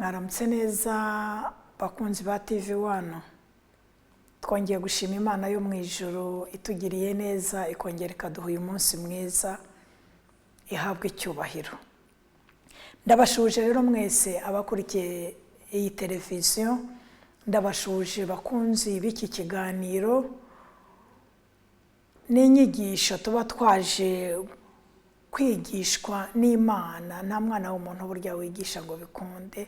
Mwaramutse neza bakunzi ba TV1. Twongeye gushima Imana yo mu ijuru itugiriye neza ikongera ikaduha uyu munsi mwiza ihabwe icyubahiro. Ndabashuje rero mwese abakurikiye iyi televiziyo, ndabashuje bakunzi b'iki kiganiro n'inyigisho tuba twaje kwigishwa n'Imana. Nta mwana w'umuntu burya wigisha ngo bikunde,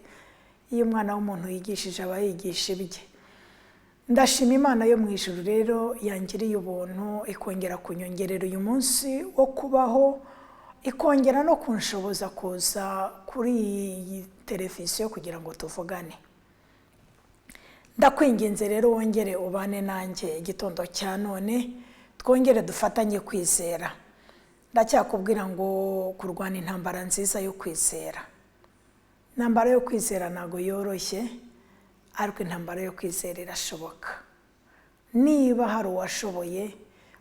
iyo umwana w'umuntu yigishije aba yigisha ibye. Ndashima Imana yo mu ijuru rero yangiriye ubuntu ikongera kunyongerera uyu munsi wo kubaho, ikongera no kunshoboza kuza kuri iyi televiziyo kugira ngo tuvugane. Ndakwinginze rero wongere ubane nanjye igitondo cya none, twongere dufatanye kwizera. Ndacyakubwira ngo kurwana intambara nziza yo kwizera. Intambara yo kwizera ntago yoroshye, ariko intambara yo kwizera irashoboka. Niba hari uwashoboye,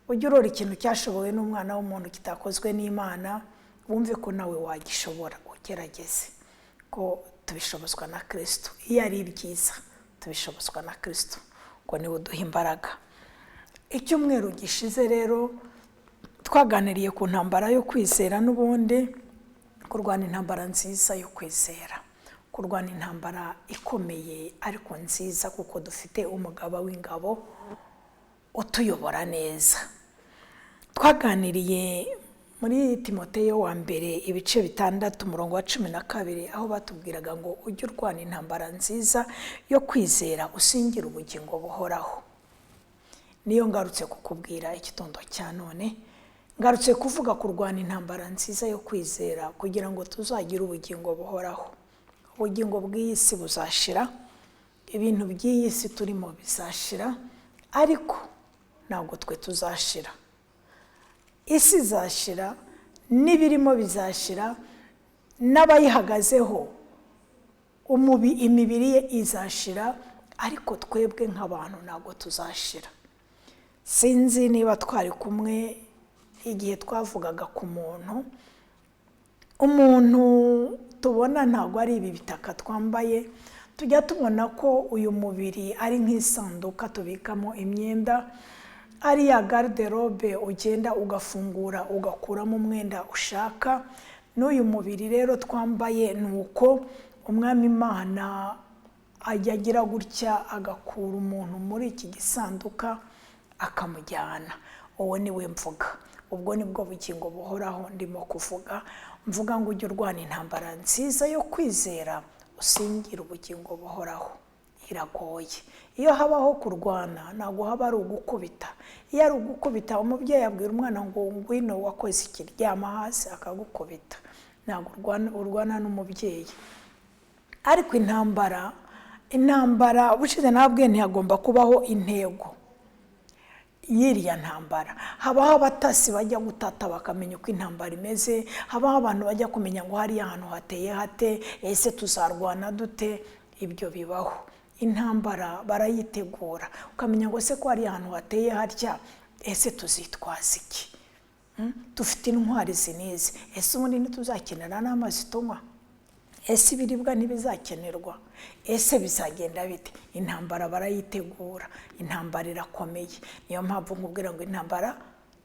ujye urora ikintu cyashobowe n'umwana w'umuntu kitakozwe n'Imana, wumve ko nawe wagishobora. Ugerageze ko tubishobozwa na Kristo. Iyo ari ibyiza tubishobozwa na Kristo, ngo niwe uduha imbaraga. Icyumweru gishize rero twaganiriye ku ntambara yo kwizera, n'ubundi kurwana intambara nziza yo kwizera, kurwana intambara ikomeye ariko nziza, kuko dufite umugaba w'ingabo utuyobora neza. Twaganiriye muri Timoteyo wa mbere ibice 6 umurongo wa 12, aho batubwiraga ngo ujye urwana intambara nziza yo kwizera usingira ubugingo buhoraho. Niyo ngarutse kukubwira igitondo cya none, ngarutse kuvuga kurwana intambara nziza yo kwizera kugira ngo tuzagira ubugingo buhoraho. Ubugingo bw'iyi si buzashira, ibintu by'iyi si turimo bizashira, ariko ntabwo twe tuzashira. Isi izashira, n'ibirimo bizashira, n'abayihagazeho imibiri ye izashira, ariko twebwe nk'abantu ntabwo tuzashira. Sinzi niba twari kumwe igihe twavugaga ku umuntu tubona ntabwo ari ibi bitaka twambaye. Tujya tubona ko uyu mubiri ari nk'isanduka tubikamo imyenda, ari ya garderobe ugenda ugafungura ugakuramo umwenda ushaka. N'uyu mubiri rero twambaye nuko umwami Imana ajya agira gutya agakura umuntu muri iki gisanduka akamujyana. Uwo ni we mvuga. Ubwo nibwo bugingo buhoraho ndimo kuvuga. Mvuga ngo ujye urwana intambara nziza yo kwizera usingira ubugingo buhoraho. Iragoye. Iyo habaho kurwana ntabwo haba ari ugukubita. Iyo ari ugukubita, umubyeyi abwira umwana ngo ngwino wakoze iki, ryama hasi akagukubita. Ntabwo urwana n'umubyeyi. Ariko intambara bushize nabwiye ntihagomba kubaho intego y'iriya ntambara. Habaho abatasi bajya gutata bakamenya uko intambara imeze, habaho abantu bajya kumenya ngo hariya ahantu hateye hate, ese tuzarwana dute. Ibyo bibaho. Intambara barayitegura ukamenya ngo se ko hariya ahantu hateye hatya, ese tuzitwaza iki? Dufite intwari zinizi, ese ubundi ntituzakenera n'amazi tunywa? Ese ibiribwa ntibizakenerwa? Ese bizagenda bite? Intambara barayitegura. Intambara irakomeye. Niyo mpamvu nkubwira ngo intambara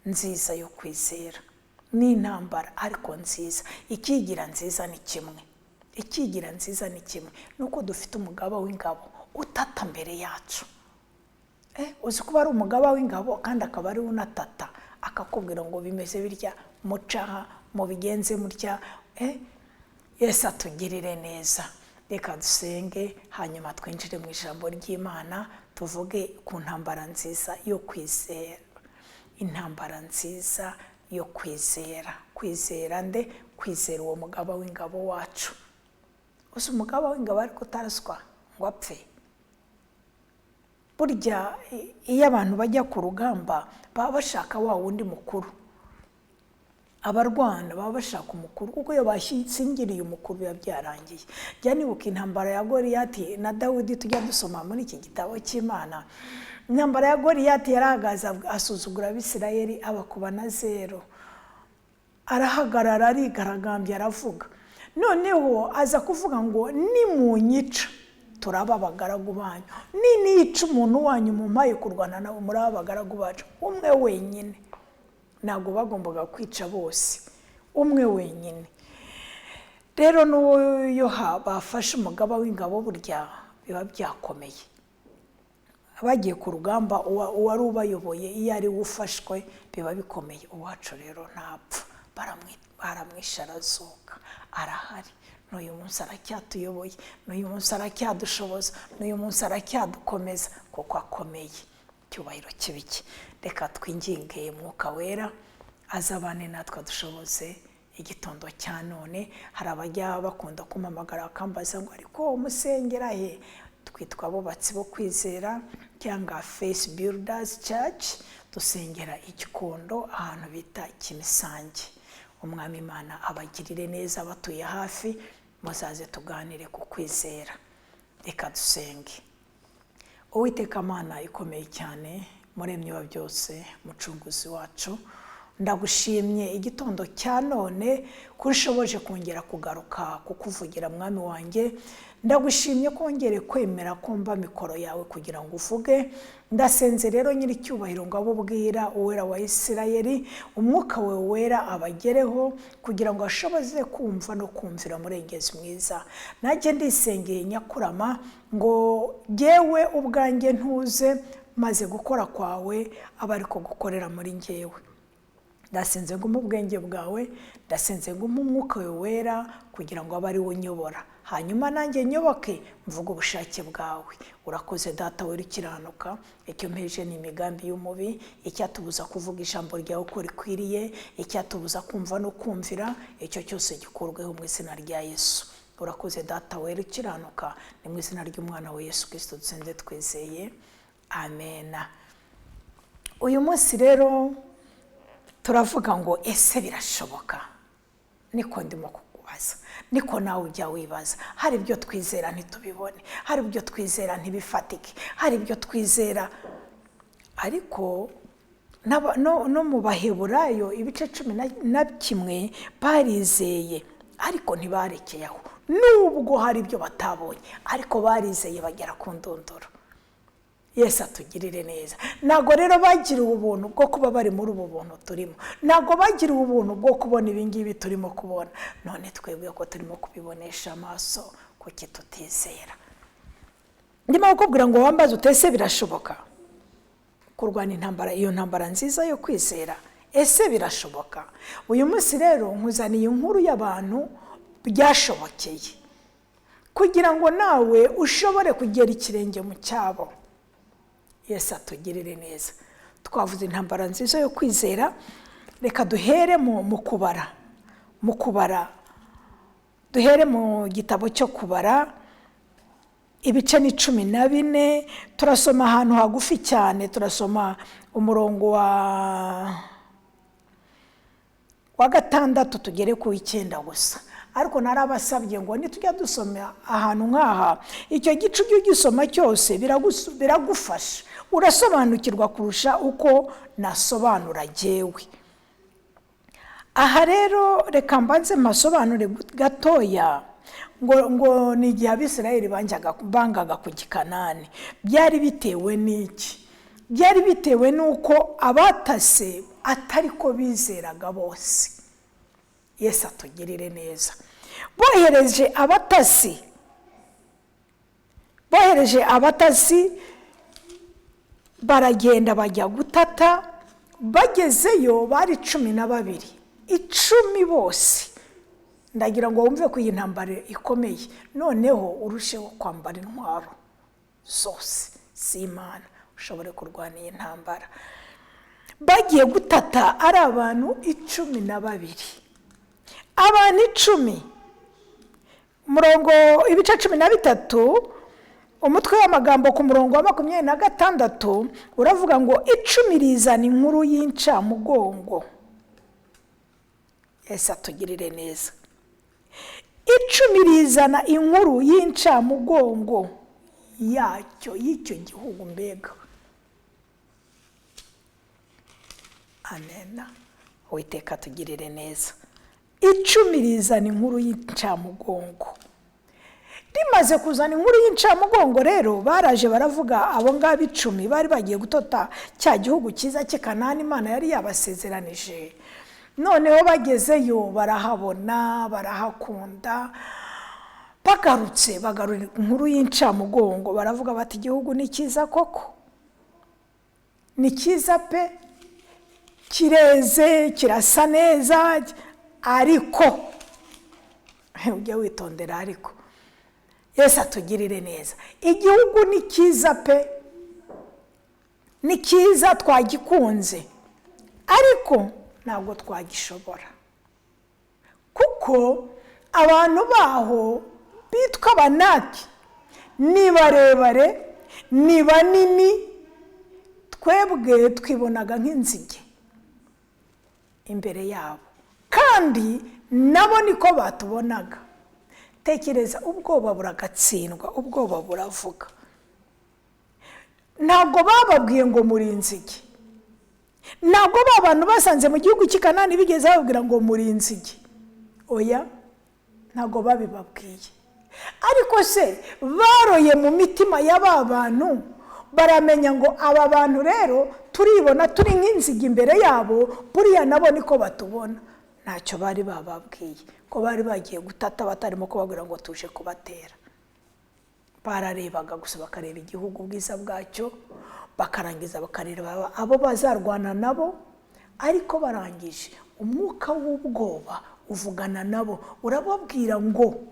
nziza yo kwizera ni intambara ariko nziza. Ikigira nziza ni kimwe. Ikigira nziza ni kimwe, nuko dufite umugaba w'ingabo utata mbere yacu. Uzi kuba ari umugaba w'ingabo kandi akaba ari unatata, akakubwira ngo bimeze birya, mucaha mubigenze mutya. Yesu atugirire neza. Reka dusenge hanyuma twinjire mu ijambo ry'Imana, tuvuge ku ntambara nziza yo kwizera. Intambara nziza yo kwizera. Kwizera nde? Kwizera uwo mugaba w'ingabo wacu. Uzi umugaba w'ingabo ariko utaraswa ngo apfe. Burya iyo abantu bajya ku rugamba baba bashaka wa wundi mukuru. Abarwana baba bashaka umukuru, kuko iyo bashyingiriye umukuru biba byarangiye. Jya nibuka intambara ya Goliyati na Dawidi tujya dusoma muri iki gitabo cy'Imana. Intambara ya Goliyati yarahagaze asuzugura Abisirayeli abakuba na 0. Arahagarara arigaragambya aravuga. noneho aza kuvuga ngo nimunyica turaba abagaragu banyu, nica umuntu wanyu mumpaye kurwana nawe muri abagaragu bacu, umwe wenyine. Ntabwo bagombaga kwica bose, umwe wenyine. Rero n'uyo bafashe umugaba w'ingabo burya biba byakomeye. Abagiye ku rugamba uwari ubayoboye iyo ari we ufashwe biba bikomeye. Uwacu rero ntapfa, baramwishe arazuka, arahari. N'uyu munsi aracyatuyoboye, n'uyu munsi aracyadushoboza, n'uyu munsi aracyadukomeza kuko akomeye. Icyubahiro kibiki. Reka twinginge Mwuka Wera azabane natwe dushoboze igitondo cya none. Hari abajya bakunda kumamagara akambaza ngo ariko umusengera he? Twitwa abubatsi bo kwizera cyangwa Faith Builders Church, dusengera Igikondo ahantu bita Kimisange. Umwami Imana abagirire neza batuye hafi, muzaze tuganire ku kwizera. Reka dusenge. Uwiteka Mana ikomeye cyane, muremyi wa byose, mucunguzi wacu, ndagushimye igitondo cya none kurishoboje kongera kugaruka kukuvugira mwami wanjye. Ndagushimye kongere kwemera kumva mikoro yawe kugira ngo uvuge. Ndasenze rero nyiri cyubahiro ngo abubwira uwera wa Isirayeli, umwuka we wera abagereho kugira ngo ashoboze kumva no kumvira murengezi mwiza. Najye ndisengeye nyakurama ngo jewe ubwanjye ntuze, maze gukora kwawe abariko gukorera muri njyewe. Ndasenze ngo mu bwenge bwawe, ndasenze ngo mu mwuka we wera kugira ngo abe ari we unyobora, hanyuma nanjye nyoboke mvuga ubushake bwawe. Urakoze Data wera ukiranuka. Icyo mpeje ni imigambi y'umubi, icyatubuza kuvuga ijambo ryawe uko rikwiriye, icyatubuza kumva no kumvira, icyo cyose gikurweho mu izina rya Yesu. Urakoze Data wera ukiranuka, ni mu izina ry'umwana wa Yesu Kristo dusenze twizeye, amen. Uyu munsi rero turavuga ngo ese birashoboka? Niko ndimo kukubaza, niko nawe ujya wibaza. Hari ibyo twizera ntitubibone, hari ibyo twizera ntibifatike, hari ibyo twizera. Ariko no mu Baheburayo ibice 11 barizeye, ariko ntibarekeye aho. Nubwo hari ibyo batabonye, ariko barizeye bagera ku ndunduro. Yesu atugirire neza. Nago rero bagiriwe ubuntu bwo kuba bari muri ubu buntu turimo. Nago bagiriwe ubuntu bwo kubona ibingibi turimo kubona. None twebwe ko turimo kubibonesha amaso kuki tutizera. Ndimo kukubwira ngo wambaze utese birashoboka kurwana intambara, iyo ntambara nziza yo kwizera. Ese birashoboka? Uyu munsi rero nkuzaniye inkuru y'abantu byashobokeye kugira ngo nawe ushobore kugera ikirenge mu cyabo. Yesu atugirire neza. Twavuze intambara nziza yo kwizera. Reka duhere mu kubara. Duhere mu gitabo cyo kubara ibice ni 14. Turasoma ahantu hagufi cyane, turasoma umurongo wa 6 tugere ku 9 gusa. Ariko narabasabye ngo nitujya dusoma ahantu nk'aha, icyo gice ujye gisoma cyose biragufasha, urasobanukirwa kurusha uko nasobanura jewe. Aha rero reka mbanze masobanure gatoya ngo ni igihe Abisirayeli bangaga ku Gikanani. Byari bitewe n'iki? Byari bitewe n'uko abatase atari ko bizeraga bose. Yesu atugirire neza. Bohereje abatasi baragenda bajya gutata. Bagezeyo bari 12, 10 bose. Ndagira ngo wumve ko iyi ntambara ikomeye. Noneho urusheho kwambara intwaro zose z'Imana ushobore kurwana iyi ntambara. Bagiye gutata ari abantu 12. Abantu 10. Murongo ibice 13, umutwe w'amagambo ku murongo wa 26 uravuga ngo 10 rizana inkuru y'incamugongo. Yesu atugirire neza. 10 rizana inkuru y'incamugongo y'icyo gihugu mbega. Amen. Uwiteka atugirire neza. icumi rizana inkuru y'incamugongo. Rimaze kuzana inkuru y'incamugongo rero baraje baravuga abo ngabo 10 bari bagiye gutota cya gihugu cyiza cy'i Kanani Imana yari yabasezeranije. Noneho bagezeyo barahabona barahakunda, bagarutse bagarura inkuru y'incamugongo baravuga bati igihugu ni cyiza koko, ni cyiza pe, kireze kirasa neza, ariko ujye witondera ariko Yesu atugirire neza. Igihugu ni cyiza pe, ni cyiza twagikunze, ariko ntabwo twagishobora, kuko abantu baho bitwa Abanaki ni barebare, ni banini, twebwe twibonaga nk'inzige imbere yabo, kandi nabo niko batubonaga. Tekereza, ubwoba buragatsindwa, ubwoba buravuga. Ntabwo bababwiye ngo muri inzige, ntabwo abantu basanze mu gihugu cy'i Kanani bigeze bababwira ngo muri inzige, oya, ntabwo babibabwiye. Ariko se baroye mu mitima y'aba bantu, baramenya ngo aba bantu rero turibona turi nk'inzige imbere yabo, buriya nabo niko batubona. Ntacyo bari bababwiye, ko bari bagiye gutata batarimo kubabwira ngo tuje kubatera. Bararebaga gusa, bakareba igihugu ubwiza bwacyo, bakarangiza bakareba abo bazarwana nabo, ariko barangije umwuka w'ubwoba uvugana nabo, urababwira ngo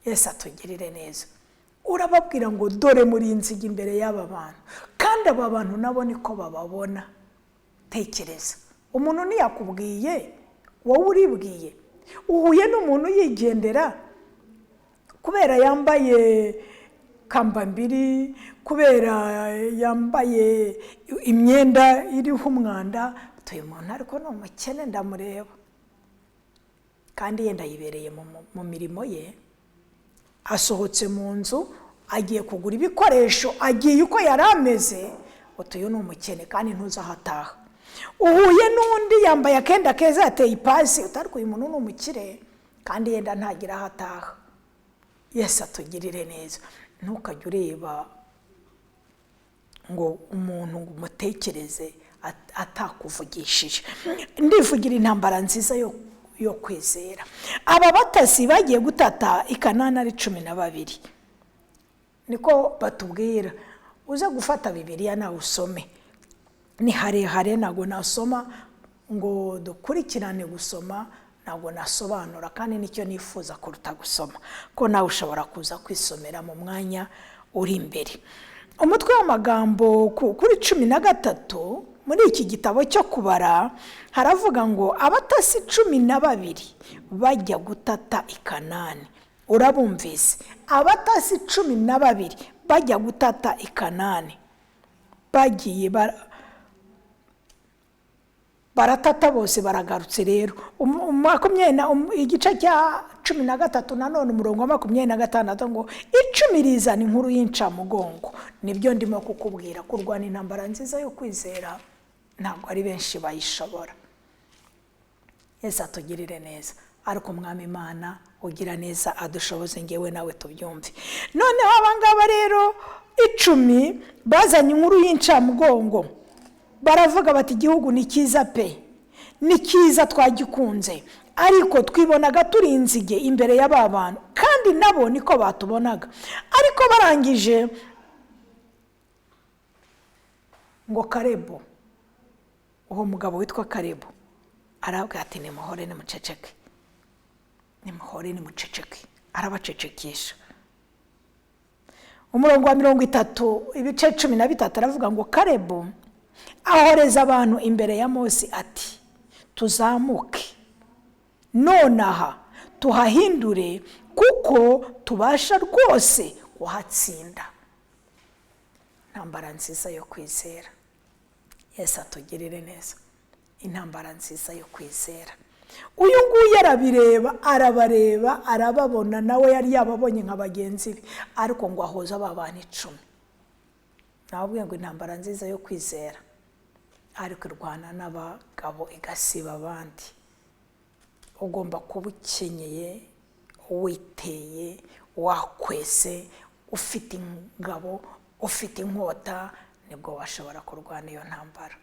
Yesu atugirire neza. Urababwira ngo dore muri inzige imbere y'aba bantu, kandi aba bantu nabo niko bababona. Tekereza, umuntu ntiyakubwiye, wowe uribwiye. Uhuye n'umuntu yigendera kubera yambaye kambambiri, kubera yambaye imyenda iriho umwanda, uyu muntu ariko ni umukene ndamureba, kandi yenda yibereye mu mirimo ye, asohotse mu nzu agiye kugura ibikoresho, agiye uko yari ameze, uyu ni umukene kandi ntuzahataha. Uhuye n'undi yambaye akenda keza yateye ipasi, utariko uyu muntu ni umukire kandi yenda ntagira aho ataha. Yesu atugirire neza. Ntukajye ureba ngo umuntu ngo umutekereze atakuvugishije. Ndivugira intambara nziza yo kwizera. Aba batasi bagiye gutata i Kanani ari 12, niko batubwira. Uze gufata Bibiliya nawe usome, ni harehare ntabwo nasoma ngo dukurikirane gusoma, ntabwo nasobanura, kandi nicyo nifuza kuruta gusoma, ko nawe ushobora kuza kwisomera mu mwanya uri imbere. Umutwe w'amagambo kuri 13 muri iki gitabo cyo kubara haravuga ngo abatasi 12 bajya gutata i Kanani. Urabumvise, abatasi 12 bajya gutata i Kanani, bagiye baratata bose baragarutse rero. Igice cya 13 nanone umurongo wa 26 ngo 10 rizana inkuru y'incamugongo. Nibyo ndimo kukubwira, kurwana intambara nziza yo kwizera ntabwo ari benshi bayishobora. Yesu atugirire neza, ariko Mwami Imana ugira neza adushoboze ngewe nawe tubyumve. Noneho abangaba rero 10 bazanye inkuru y'incamugongo, baravuga bati igihugu ni cyiza pe, ni cyiza twagikunze, ariko twibonaga turi inzige imbere y'aba bantu, kandi nabo niko batubonaga. Ariko barangije ngo Karebo, uwo mugabo witwa Karebo, arabwira ati nimuhore nimuceceke, nimuhore nimuceceke. Arabacecekesha. Umurongo wa 30 ibice 13 aravuga ngo Karebo ahoreza abantu imbere ya Mose ati tuzamuke nonaha tuhahindure, kuko tubasha rwose kuhatsinda. Intambara nziza yo kwizera. Yesu atugirire neza. Intambara nziza yo kwizera. Uyu nguyu arabireba, arabareba, arababona, nawe yari yababonye nka bagenzi be, ariko ngo ahoza aba bantu 10. Nababwiye ngo intambara nziza yo kwizera ariko irwana n'abagabo igasiba abandi. ugomba kuba ukenyeye, witeye, wakwese, ufite ingabo, ufite inkota, nibwo washobora kurwana iyo ntambara.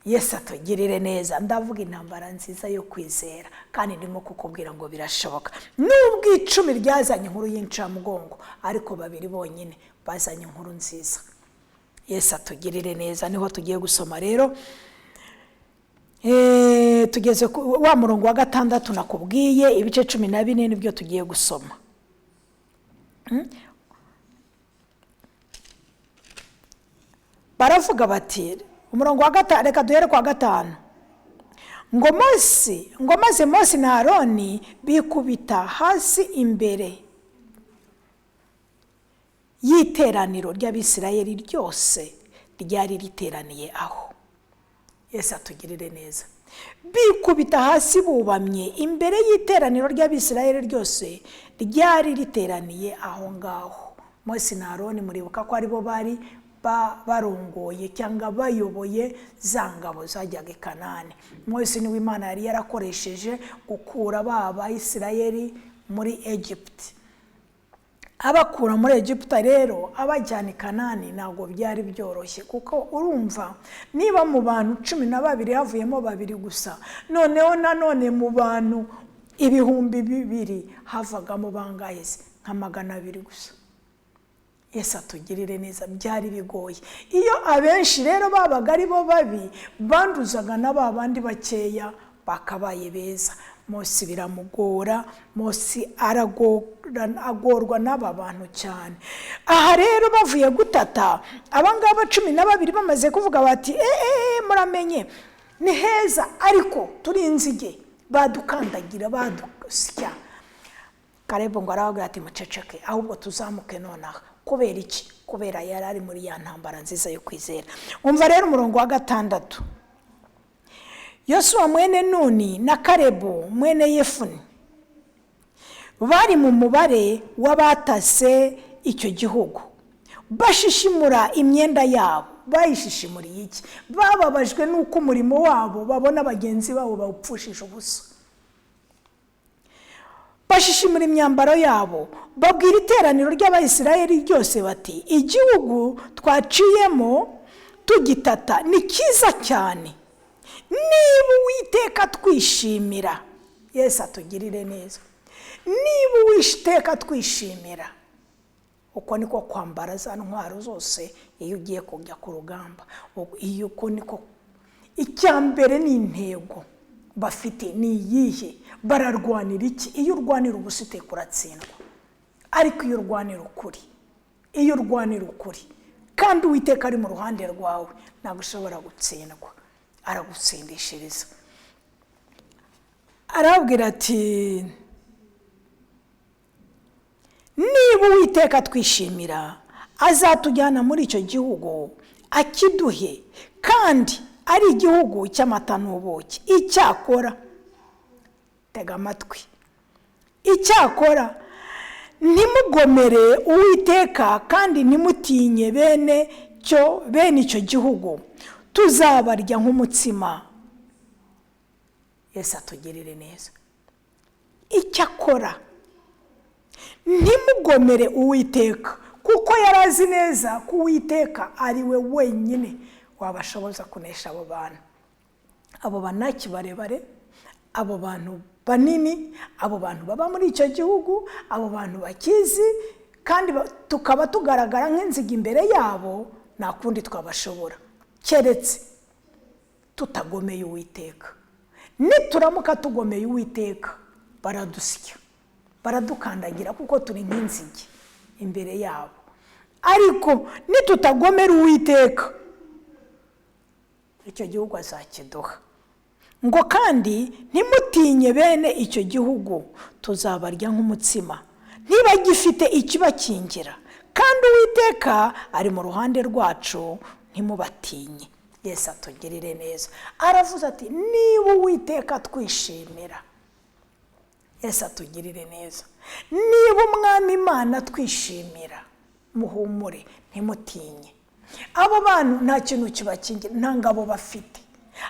Yesu atugirire neza. Ndavuga intambara nziza yo kwizera, kandi ndimo kukubwira ngo birashoboka. Nubwo 10 ryazanye inkuru y'incamugongo, ariko 2 bonyine bazanye inkuru nziza. Yesu atugirire neza. Niho tugiye gusoma rero. Tugeze wa murongo wa 6 nakubwiye, ibice 14 nibyo tugiye gusoma. Baravuga bati, umurongo wa 5, reka duhere kwa 5. Ngo maze Mose na Aroni bikubita hasi imbere y'iteraniro ry'Abisirayeli ryose ryari riteraniye aho. Yesu atugirire neza. Bikubita hasi bubamye imbere y'iteraniro ry'Abisirayeli ryose ryari riteraniye aho ngaho. Mose na Aroni muribuka ko aribo bari barongoye cyangwa bayoboye za ngabo zajyaga i Kanani. Mose niwe Imana yari yarakoresheje gukura Abisirayeli muri Egypt. Abakura muri Egypt rero abajyana i Kanani ntabwo byari byoroshye, kuko urumva niba mu bantu 12 havuyemo 2 gusa, noneho nanone mu bantu 2,000 havagamo bangaheze nka 200 gusa. Yesu atugirire neza. Byari bigoye. Iyo abenshi rero babaga ari bo babi, banduzaga n'abandi bakeya bakabaye beza. Mose biramugora, Mose agorwa n'aba bantu cyane. Aha rero bavuye gutata, abangaba 12 bamaze kuvuga bati muramenye ni heza, ariko turi inzige, badukandagira, badusya. Karebo ngo arababwira ati muceceke, ahubwo tuzamuke nonaha. Kubera iki? Kubera yari ari muri ya ntambara nziza yo kwizera. Umva rero umurongo wa 6. Yosuwa mwene Nuni na Karebo mwene Yefune bari mu mubare w'abatase icyo gihugu, bashishimura imyenda yabo. Bayishishimuriye iki? Bababajwe nuko umurimo wabo babona bagenzi babo bawupfushije ubusa. Bashishimura imyambaro yabo, babwira iteraniro ry'Abisirayeli ryose bati, igihugu twaciyemo tugitata ni cyiza cyane. Niba Uwiteka twishimira, Yesu atugirire neza, niba Uwiteka twishimira, uko niko kwambara za ntwaro zose iyo ugiye kujya ku rugamba. Iyo uko niko icyambere ni intego bafite ni iyihe, bararwanira iki? Iyo urwanira ubusite kuratsindwa, ariko iyo urwanira ukuri, kandi Uwiteka ari mu ruhande rwawe, ntabwo ushobora gutsindwa, aragutsindishiriza. Arabwira ati, niba Uwiteka twishimira, azatujyana muri icyo gihugu akiduhe, kandi ari igihugu cy'amata n'ubuki. Icyakora, tega amatwi, icyakora ntimugomere Uwiteka kandi ntimutinye bene icyo gihugu, tuzabarya nk'umutsima. Yesu atugirire neza. Icyakora ntimugomere Uwiteka, kuko yarazi neza ko Uwiteka ari we wenyine wabashoboza kunesha abo bantu. Abo banaki barebare, abo bantu banini, abo bantu baba muri icyo gihugu, abo bantu bakizi, kandi tukaba tugaragara nk'inziga imbere yabo, nta kundi twabashobora keretse tutagomeye Uwiteka. Nituramuka tugomeye Uwiteka, baradusya, baradukandagira, kuko turi nk'inzige imbere yabo. Ariko nitutagomera Uwiteka, icyo gihugu azakiduha. Ngo kandi ntimutinye bene icyo gihugu, tuzabarya nk'umutsima. Niba gifite ikibakingira, kandi Uwiteka ari mu ruhande rwacu, ntimubatinye. Yesu atugirire neza. Aravuze ati, niba Uwiteka twishimira, Yesu atugirire neza, niba Umwami Imana twishimira, muhumure, ntimutinye. Abo bantu nta kintu kibakingira, nta ngabo bafite,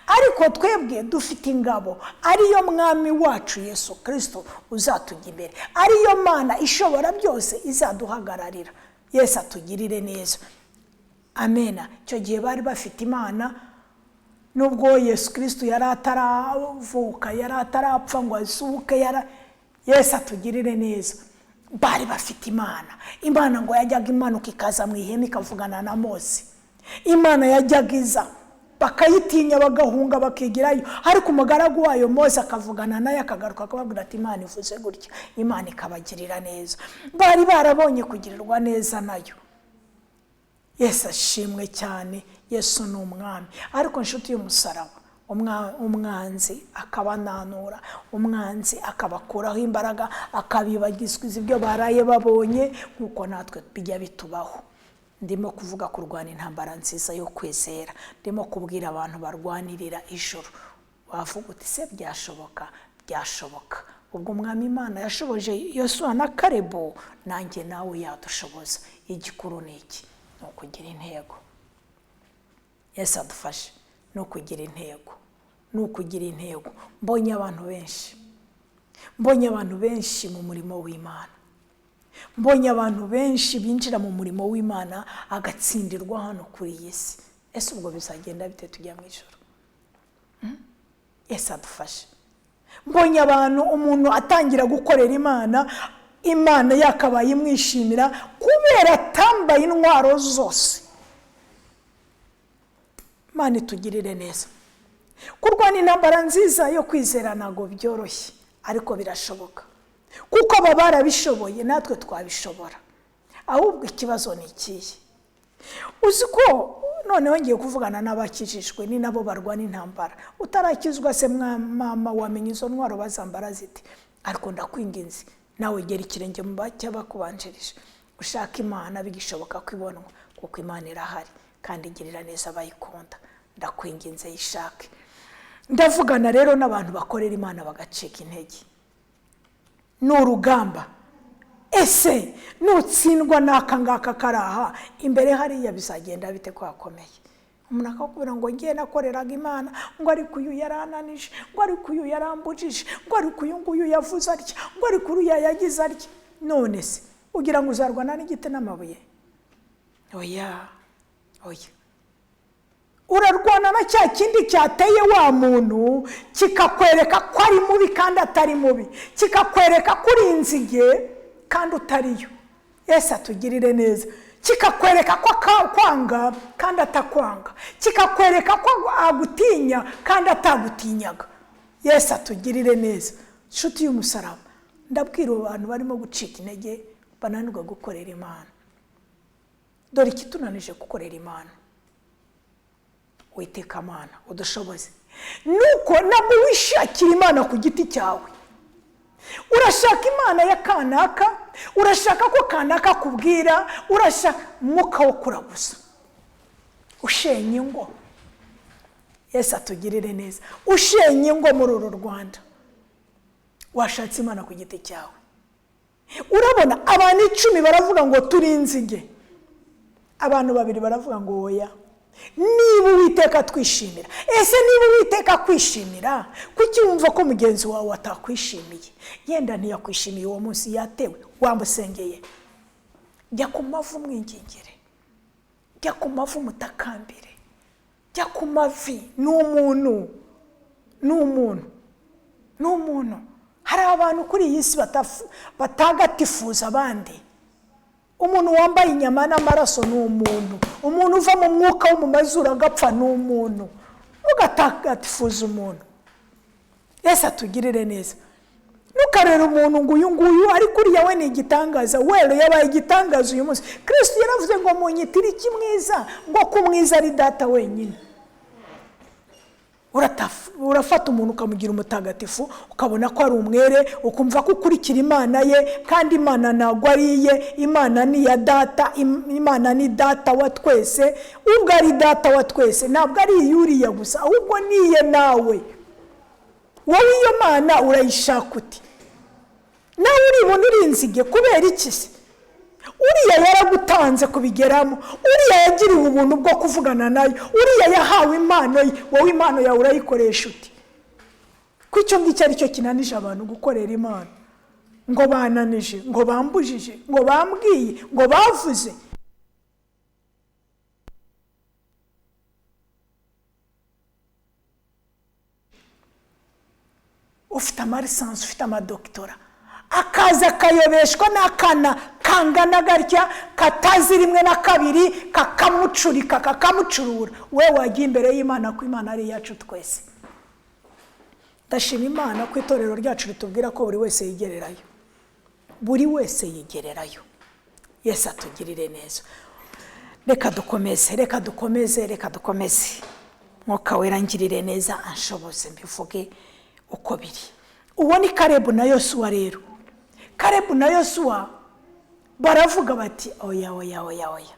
ariko twebwe dufite ingabo ariyo mwami wacu Yesu Kristo uzatujya imbere, ariyo Mana ishobora byose izaduhagararira. Yesu atugirire neza. Amena. Icyo gihe bari bafite Imana, nubwo Yesu Kristo yari ataravuka, yari atarapfa ngo azuke, Yesu atugirire neza. Bari bafite Imana. Imana ngo yajyaga imanuka ikaza mu ihema ikavugana na Mose. Imana yajyaga iza bakayitinya bagahunga bakigirayo, ariko umugaragu wayo Mose akavugana nayo akagaruka akababwira ati Imana ivuze gutya, Imana ikabagirira neza. Bari barabonye kugirirwa neza nayo. Yesu ashimwe cyane. Yesu ni umwami. Ariko inshuti y'umusaraba, umwanzi akabananura, umwanzi akabakuraho imbaraga, akabibagizwa ibyo baraye babonye, nkuko natwe bijya bitubaho. Ndimo kuvuga kurwana intambara nziza yo kwizera. Ndimo kubwira abantu barwanirira ijuru. Wavuga uti se byashoboka? Byashoboka. Ubwo umwami Imana yashoboje Yosuwa na Kalebu, nanjye nawe yadushoboza. Igikuru ni iki? Ni ukugira intego. Yesu adufashe. Ni ukugira intego. Ni ukugira intego. Mbonye abantu benshi mu murimo w'Imana. Mbonye abantu benshi binjira mu murimo w'Imana agatsindirwa hano kuri iyi si. Ese ubwo bizagenda bite tujya mu ijuru? Yesu adufashe. Mbonye abantu, umuntu atangira gukorera Imana, Imana yakabaye imwishimira kubera atambaye intwaro zose. Imana itugirire neza. Kurwana intambara nziza yo kwizera ntago byoroshye, ariko birashoboka. Kuko aba barabishoboye, natwe twabishobora. Ahubwo ikibazo ni ikihe? Uzi ko noneho ngiye kuvugana n'abakijijwe, ni nabo barwana intambara. Utarakizwa se mama wamenye izo ntwaro bazambara ziti? Ariko ndakwinginze nawe gera ikirenge mu bacya bakubanjirije, ushaka Imana bigishoboka kwibonwa, kuko Imana irahari kandi igirira neza abayikunda. Ndakwinginze yishake. Ndavugana rero n'abantu bakorera Imana bagacika intege. N'urugamba. Ese nutsindwa n'akangaka karaha imbere hariya bizagenda bite kwakomeye? Umuntu akakubwira ngo ngiye nakoreraga Imana, ngo ariko uyu yarananije, ngo ariko uyu yarambujije, ngo ariko uyu nguyu yavuze atya, ngo ariko uyu yagize atya. None se ugira ngo uzarwana n'igiti n'amabuye? Oya. Urarwana na cya kindi cyateye wa muntu kikakwereka ko ari mubi kandi atari mubi, kikakwereka ko uri inzige kandi utariyo. Yesu atugirire neza. Kikakwereka ko kwanga kandi atakwanga, kikakwereka ko agutinya kandi atagutinyaga. Yesu atugirire neza. Nshuti y'umusaraba, ndabwira abantu barimo gucika intege, bananirwa gukorera Imana. Dore ikitunanije gukorera Imana. Witeka Mana udushoboze. Nuko nabwo wishakira Imana ku giti cyawe. Urashaka Imana ya kanaka, urashaka ko kanaka kubwira, urashaka mwuka wo kuraguza. Ushenye ngo. Yesu atugirire neza. Ushenye ngo muri uru Rwanda. Washatse Imana ku giti cyawe. Urabona abantu 10 baravuga ngo turi inzige. Abantu 2 baravuga ngo oya. Niba Uwiteka twishimira. Ese niba Uwiteka kwishimira, kuki wumva ko mugenzi wawe atakwishimiye? Yenda ntiyakwishimiye uwo munsi yatewe, wamusengeye. Jya ku mavu mwingingire. Jya ku mavu mutakambire. Jya ku mavi. N'umuntu. Hari abantu kuri iyi si batagatifuza abandi. Umuntu wambaye inyama n'amaraso ni umuntu. Umuntu uva mu mwuka wo mu mazuru agapfa ni umuntu. Ugatagatifuza umuntu. Yesu atugirire neza. Nukarera umuntu ngo uyu nguyu ariko uriya we ni igitangaza. Wero yabaye igitangaza uyu munsi. Kristo yaravuze ngo munyitire iki mwiza, ngo kumwiza ari data wenyine. Urafata umuntu ukamugira umutagatifu, ukabona ko ari umwere, ukumva ko ukurikira Imana ye, kandi Imana ntabwo ari iye. Imana ni ya data. Imana ni data wa twese. Ubwo ari data wa twese, ntabwo ari iyuriya gusa, ahubwo ni iye nawe. Wowe iyo Mana urayishaka uti? Nawe uribona uri inzige kubera iki se? uriya yaragutanze kubigeramo, uriya yagiriwe ubuntu bwo kuvugana nayo, uriya yahawe impano ye, wowe impano yawe urayikoresha uti? Ko icyo ngicyo ari cyo kinanije abantu gukorera Imana, ngo bananije, ngo bambujije, ngo bambwiye, ngo bavuze. Ufite amarisansi, ufite amadoktora, akaza akayobeshwa n'akana kangana gatya katazi rimwe na kabiri, kakamucurika kakamucurura. We wagiye imbere y'Imana ko Imana ari iyacu twese. Ndashima Imana ko itorero ryacu ritubwira ko buri wese yigererayo, buri wese yigererayo. Yesu atugirire neza. Reka dukomeze, reka dukomeze, reka dukomeze. Mwuka Wera ngirire neza, anshoboze mbivuge uko biri. Uwo ni Kalebu na Yosuwa rero. Kalebu na Yosuwa baravuga bati oya oya oya oya,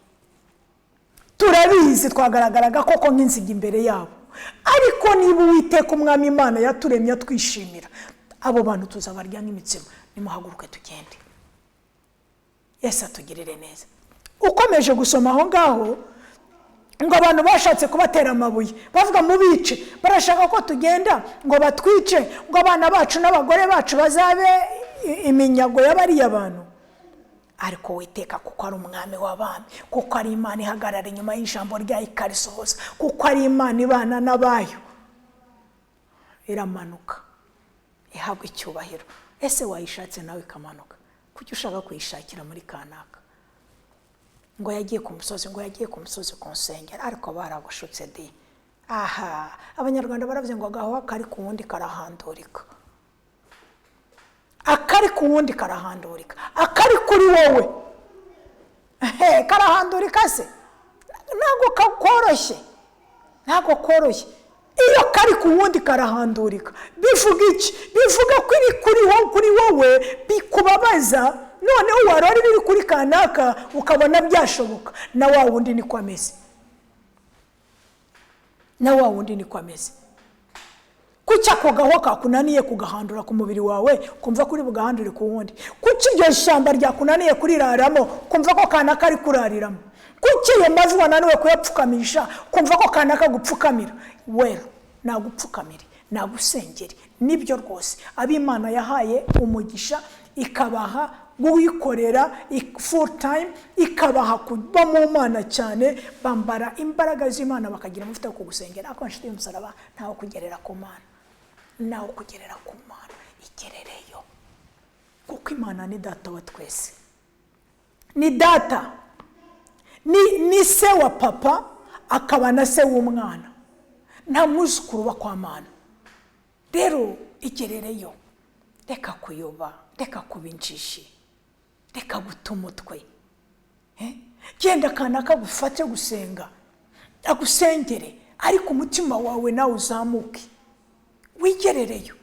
turabizi twagaragaraga koko nk'inzige imbere yabo, ariko niba Uwiteka umwami Imana yaturemye twishimira, abo bantu tuzabarya nk'imitsima, nimuhaguruke tugende. Yesu atugirire neza. Ukomeje gusoma aho ngaho ngo abantu bashatse kubatera amabuye, bavuga mubice, barashaka ko tugenda ngo batwice, ngo abana bacu n'abagore bacu bazabe iminyago y'abariya bantu. Ariko Uwiteka kuko ari umwami w'abami, kuko ari Imana ihagarara inyuma y'ijambo ryayo ikarisohoza, kuko ari Imana ibana n'abayo, iramanuka ihabwa icyubahiro. Ese wayishatse nawe ikamanuka? Kuki ushaka kuyishakira muri kanaka? Ngo yagiye ku musozi, ngo yagiye ku musozi konsengera, ariko baragushutse di. Aha, abanyarwanda baravuze ngo agaho kari ku wundi karahandurika. Akari ku wundi karahandurika, akari kuri wowe karahandurika se? Ntago kakoroshye, ntago koroshye. Iyo kari ku wundi karahandurika bivuga iki? Bivuga ko iri kuri wowe bikubabaza, noneho warora biri kuri kanaka ukabona byashoboka. Na wa wundi ni kwameze, na wa wundi ni kwameze. Kuki ako gaho kakunaniye kugahandura ku mubiri wawe kumva kuri bugahandure ku wundi? Kuki iryo shyamba ryakunaniye kuriraramo kumva ko kanaka ari kurariramo? Kuki iyo mazi wananiwe kuyapfukamisha kumva ko kanaka gupfukamira? Wero nagupfukamire, nagusengere. Nibyo rwose ab'Imana yahaye umugisha, ikabaha guyikorera full time, ikabaha kuba mu Mana cyane, bambara imbaraga z'Imana bakagira amavuta yo kugusengera. Ako nshuti y'umusaraba ntaho kugerera ku Mana, naho kugerera ku Mana, igerereyo. Kuko Imana ni data wa twese, ni data, ni se wa papa, akaba na se w'umwana, nta muzukuru wa kwa Mana. Rero igerereyo, reka kuyoba, reka kubinjishi, reka guta umutwe. Genda kanaka gufate gusenga, agusengere, ariko umutima wawe nawe uzamuke, wigerereyo.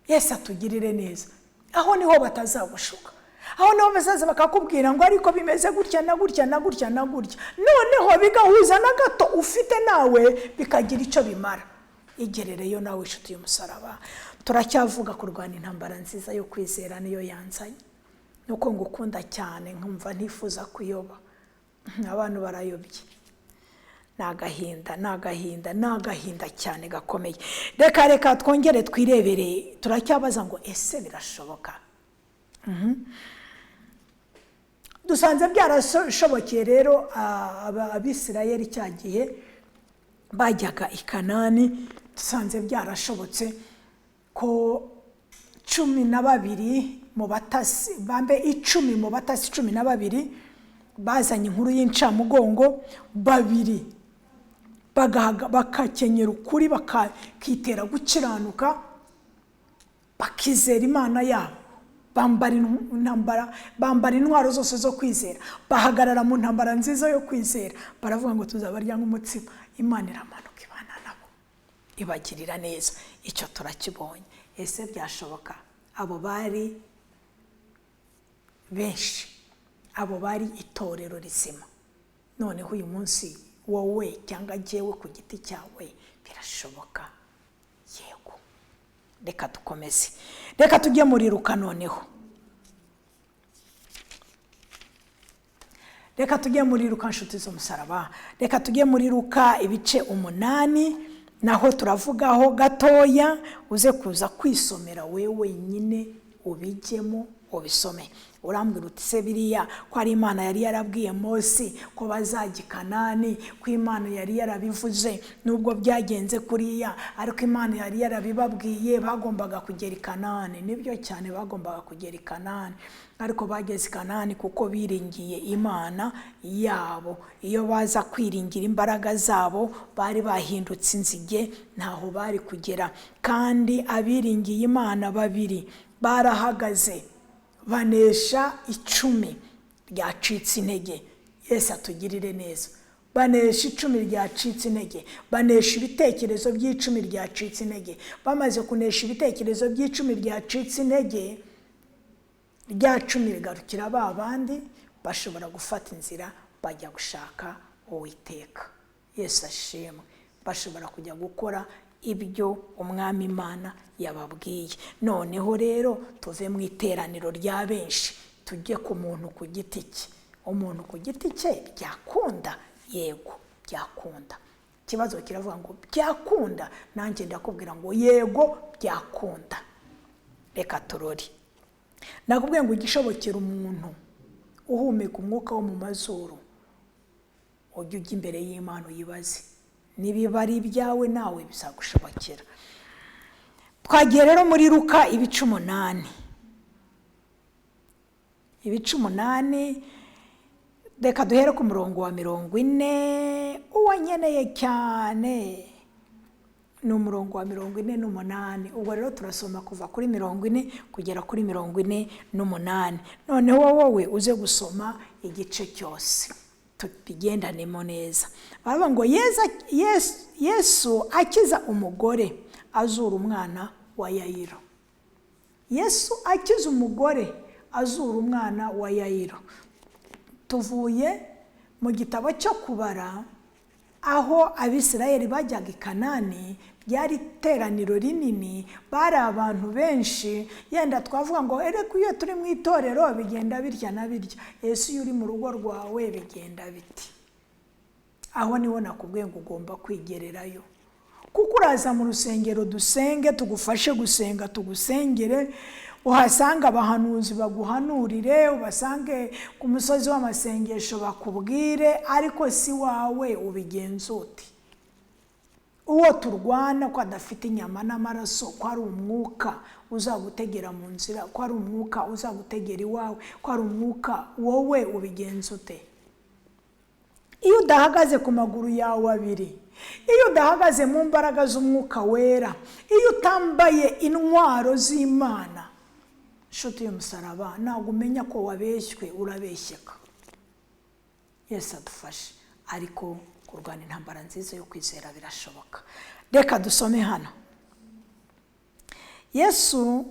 Yesu atugirire neza. Aho niho batazagushuka, aho niho bazaza bakakubwira ngo ariko bimeze gutya na gutya na gutya na gutya, noneho bigahuza na gato ufite nawe bikagira icyo bimara. Igerereyo nawe inshuti y'umusaraba. Turacyavuga kurwana intambara nziza yo kwizera, niyo yanzanye. Nuko ngukunda cyane, nkumva ntifuza kuyoba. Abantu barayobye, nagahinda cyane gakomeye. Reka twongere twirebere. Turacyabaza ngo ese birashoboka? Dusanze byarashobokeye rero abisirayeli cyagiye bajyaga i Kanani. Dusanze byarashobotse ko 12 mu batasi, bambe 10 mu batasi 12 bazanye inkuru y'incamugongo, 2 bakakenyera ukuri, bakitera gukiranuka, bakizera Imana yabo, bambara intwaro zose zo kwizera, bahagarara mu ntambara nziza yo kwizera. Baravuga ngo tuzabarya nk'umutsima. Imana iramanuka ibana nabo, ibagirira neza. Icyo turakibonye. Ese byashoboka? Abo bari benshi, abo bari itorero rizima. Noneho uyu munsi wowe cyangwa jyewe ku giti cyawe birashoboka? Yego. Reka dukomeze, reka tujye muri Luka noneho. reka tujye muri Luka nshuti z'umusaraba, reka tujye muri Luka ibice 8, naho turavugaho gatoya, uze kuza kwisomera wewe nyine ubijyemo ubisome. Urambwira uti se biriya ko ari Imana yari yarabwiye Mose ko bazajya i Kanani, ko Imana yari yarabivuze nubwo byagenze kuriya, ariko Imana yari yarabibabwiye bagombaga kugera i Kanani. Nibyo cyane bagombaga kugera i Kanani, ariko bageze i Kanani kuko biringiye Imana yabo. Iyo baza kwiringira imbaraga zabo bari bahindutse inzige, ntaho bari kugera. Kandi abiringiye Imana babiri barahagaze banesha 10 ryacitse intege. Yesu atugirire neza. Banesha 10 ryacitse intege, banesha ibitekerezo by'10 ryacitse intege. Bamaze kunesha ibitekerezo by'10 ryacitse intege, rya 10 rigarukira babandi bashobora gufata inzira bajya gushaka Uwiteka. Yesu ashimwe. Bashobora kujya gukora ibyo umwami Imana yababwiye. Noneho rero tuve mu iteraniro rya benshi tujye ku muntu ku giti cye. Umuntu ku giti cye byakunda? Yego byakunda. Ikibazo kiravuga ngo byakunda, nanjye ndakubwira ngo yego byakunda. Reka turori. Nakubwiye ngo igishobokera umuntu uhumeka umwuka wo mu mazuru, ujye ujya imbere y'Imana uyibaze nibiba ari ibyawe nawe bizagushobokera. Twagiye rero muri Luka ibice 8. Ibice 8, reka duhere ku murongo wa 40, uwanyeneye cyane ni umurongo wa 48. Ubwo rero turasoma kuva kuri 40 kugera kuri 48. Noneho wowe uze gusoma igice cyose tubigendanemo neza. Baravuga ngo Yesu akiza umugore azura umwana wa Yayiro. Yesu akiza umugore azura umwana wa Yayiro. Tuvuye mu gitabo cyo kubara, aho Abisirayeli bajyaga i Kanani, byari iteraniro rinini, bari abantu benshi. Yenda twavuga ngo ereko iyo turi mu itorero bigenda birya na birya, Yesu iyo uri mu rugo rwawe bigenda biti. Aho niho nakubwiye ngo ugomba kwigererayo, kuko uraza mu rusengero dusenge, tugufashe gusenga, tugusengere, uhasanga abahanuzi baguhanurire, ubasange ku musozi w'amasengesho bakubwire, ariko si wawe ubigenza uti. Uwo turwana ko adafite inyama n'amaraso, ko ari umwuka uzagutegera mu nzira, ko ari umwuka uzagutegera iwawe, ko ari umwuka, wowe ubigenza ute? Iyo udahagaze ku maguru yawe abiri, iyo udahagaze mu mbaraga z'umwuka wera, iyo utambaye intwaro z'Imana, nshuti y'umusaraba, ntabwo umenya ko wabeshywe, urabeshyeka. Yesu adufashe. Ariko kurwana intambara nziza yo kwizera birashoboka. Reka dusome hano. Yesu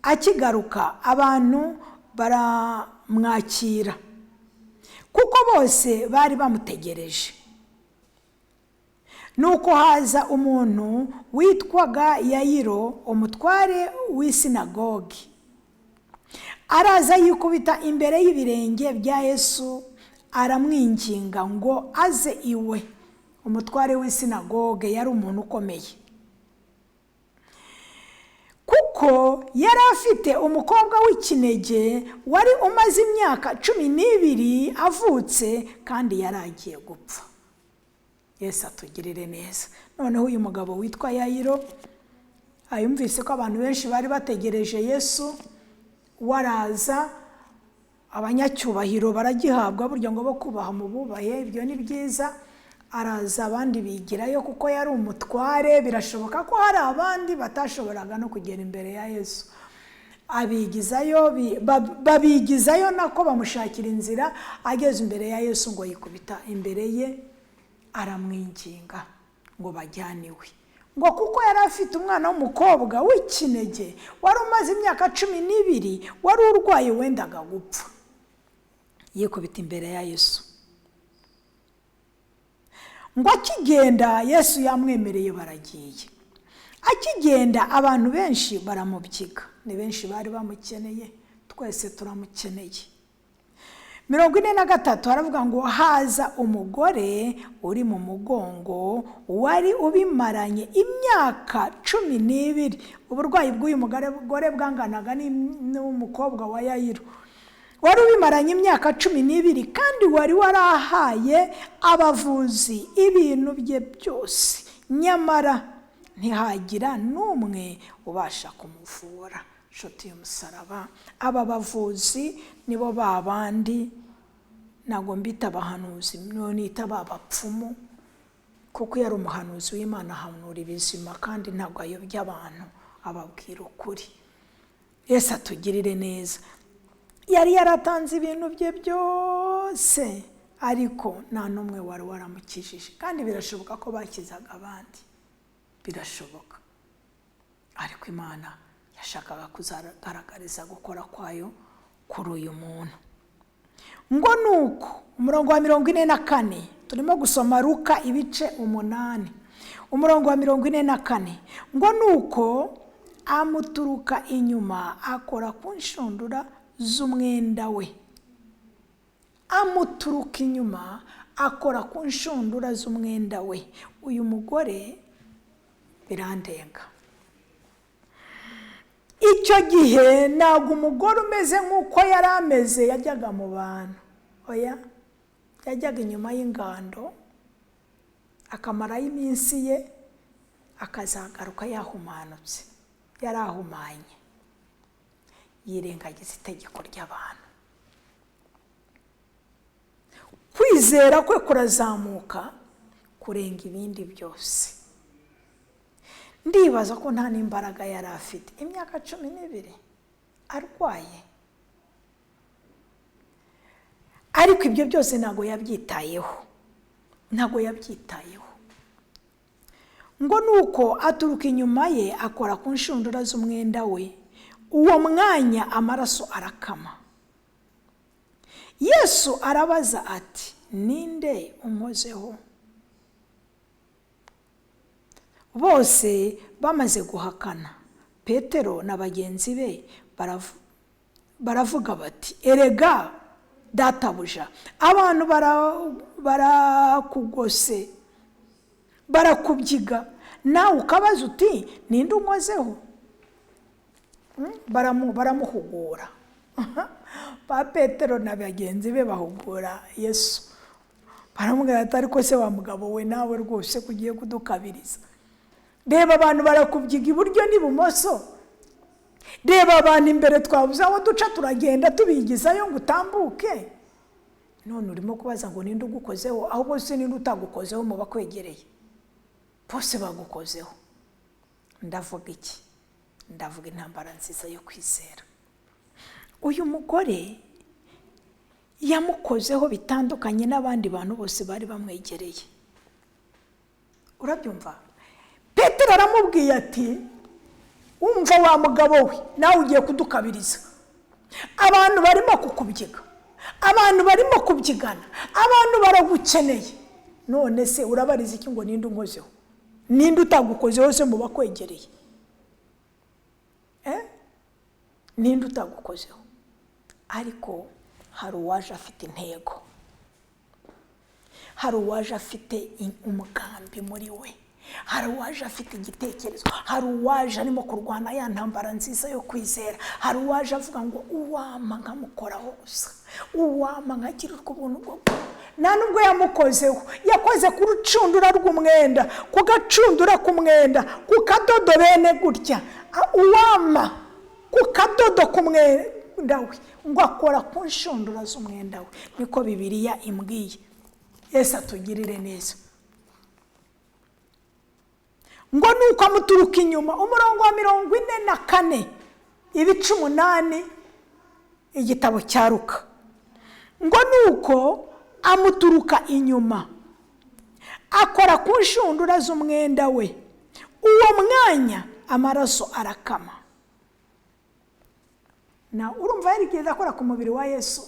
akigaruka abantu baramwakira, kuko bose bari bamutegereje. Nuko haza umuntu witwaga Yayiro, umutware w'isinagogi. Araza yikubita imbere y'ibirenge bya Yesu, aramwinginga ngo aze iwe. Umutware w'isinagoge yari umuntu ukomeye, kuko yari afite umukobwa w'ikinege wari umaze imyaka 12 avutse, kandi yari agiye gupfa. Yesu atugirire neza. Noneho uyu mugabo witwa Yayiro ayumvise ko abantu benshi bari bategereje Yesu, waraza. Abanyacyubahiro baragihabwa burya ngo bo kubaha mu bubahe, ibyo ni byiza. Araza, abandi bigirayo kuko yari umutware. Birashoboka ko hari abandi batashoboraga no kugera imbere ya Yesu. Abigizayo, babigizayo nako bamushakira inzira. Ageze imbere ya Yesu ngo yikubita imbere ye, aramwinginga ngo bajyaniwe. Ngo kuko yari afite umwana w'umukobwa w'ikinege wari umaze imyaka 12, wari urwaye wendaga gupfa. Yikubita imbere ya Yesu. Ngo akigenda, Yesu yamwemereye, baragiye. Akigenda abantu benshi baramubyiga. Ni benshi bari bamukeneye, twese turamukeneye. 43 haravuga ngo haza umugore uri mu mugongo wari ubimaranye imyaka 12. Uburwayi bw'uyu mugore bwanganaga n'umukobwa wa Yayiro. Wari ubimaranye imyaka 12 kandi wari warahaye abavuzi ibintu bye byose, nyamara ntihagira n'umwe ubasha kumuvura. Nshuti y'umusaraba, aba bavuzi nibo babandi ntabwo mbita abahanuzi, nita babapfumu, kuko yari umuhanuzi w'Imana, ahanura ibizima kandi ntabwo ayobya abantu, ababwira ukuri. Yesu atugirire neza. Yari yaratanze ibintu bye byose, ariko nta n'umwe wari waramukijije. Kandi birashoboka ko bakizaga abandi, birashoboka, ariko Imana yashakaga kuzagaragariza gukora kwayo kuri uyu muntu. Ngo nuko umurongo wa 44, turimo gusoma Luka ibice 8, umurongo wa 44, ngo nuko amuturuka inyuma akora ku nshundura z'umwenda we. Amuturuka inyuma akora ku nshundura z'umwenda we. Uyu mugore birandenga. Icyo gihe ntabwo umugore umeze nk'uko yari ameze yajyaga mu bantu. Oya, yajyaga inyuma y'ingando akamarayo iminsi ye, akazagaruka yahumanutse, yarahumanye, yirengagiza itegeko ry'abantu. Kwizera kwe kurazamuka kurenga ibindi byose. Ndibaza ko nta n'imbaraga yari afite, imyaka 12 arwaye, ariko ibyo byose ntabwo yabyitayeho, ngo nuko aturuka inyuma ye akora ku nshundura z'umwenda we. Uwo mwanya amaraso arakama. Yesu arabaza ati, ninde unkozeho? Bose bamaze guhakana, Petero na bagenzi be baravuga bati, erega databuja, abantu barakugose, barakubyiga, nawe ukabaza uti ninde unkozeho? Baramuhugura. Ba Petero na bagenzi be bahugura Yesu. Baramubwira ati, ariko se wa mugabo we, nawe rwose kugiye kudukabiriza? Reba abantu barakubyiga iburyo n'ibumoso, reba abantu imbere twabuze aho duca turagenda tubigizayo ngo utambuke, none urimo kubaza ngo ninde ugukozeho? Aho bose ninde utagukozeho mu bakwegereye? Bose bagukozeho. Ndavuga iki? Ndavuga intambara nziza yo kwizera. Uyu mugore yamukozeho bitandukanye n'abandi bantu bose bari bamwegereye. Urabyumva? Petero aramubwiye ati, umva wa mugabo we, nawe ugiye kudukabiriza. Abantu barimo kukubyiga, abantu barimo kubyigana, abantu baragukeneye. None se urabariza iki ngo ninde unkozeho? Ninde utagukozeho se mu bakwegereye? Ninde utagukozeho? Ariko hari uwaje afite intego, hari uwaje afite umugambi muri we, hari uwaje afite igitekerezo, hari uwaje arimo kurwana ya ntambara nziza yo kwizera, hari uwaje avuga ngo uwama nkamukoraho gusa, uwama nkagirirwa ubuntu bwo. Nta nubwo yamukozeho, yakoze ku rucundura rw'umwenda, ku gacundura k'umwenda, ku kadodo bene gutya, uwama ku kadodo k'umwenda we, ngo akora ku nshundura z'umwenda we. Niko Bibiliya imbwiye. Yesu atugirire neza. Ngo nuko amuturuka inyuma. Umurongo wa 44, ibice 8, igitabo cya Luka. Ngo nuko amuturuka inyuma akora ku nshundura z'umwenda we. Uwo mwanya amaraso arakama. Na urumva yarigeze akora ku mubiri wa Yesu?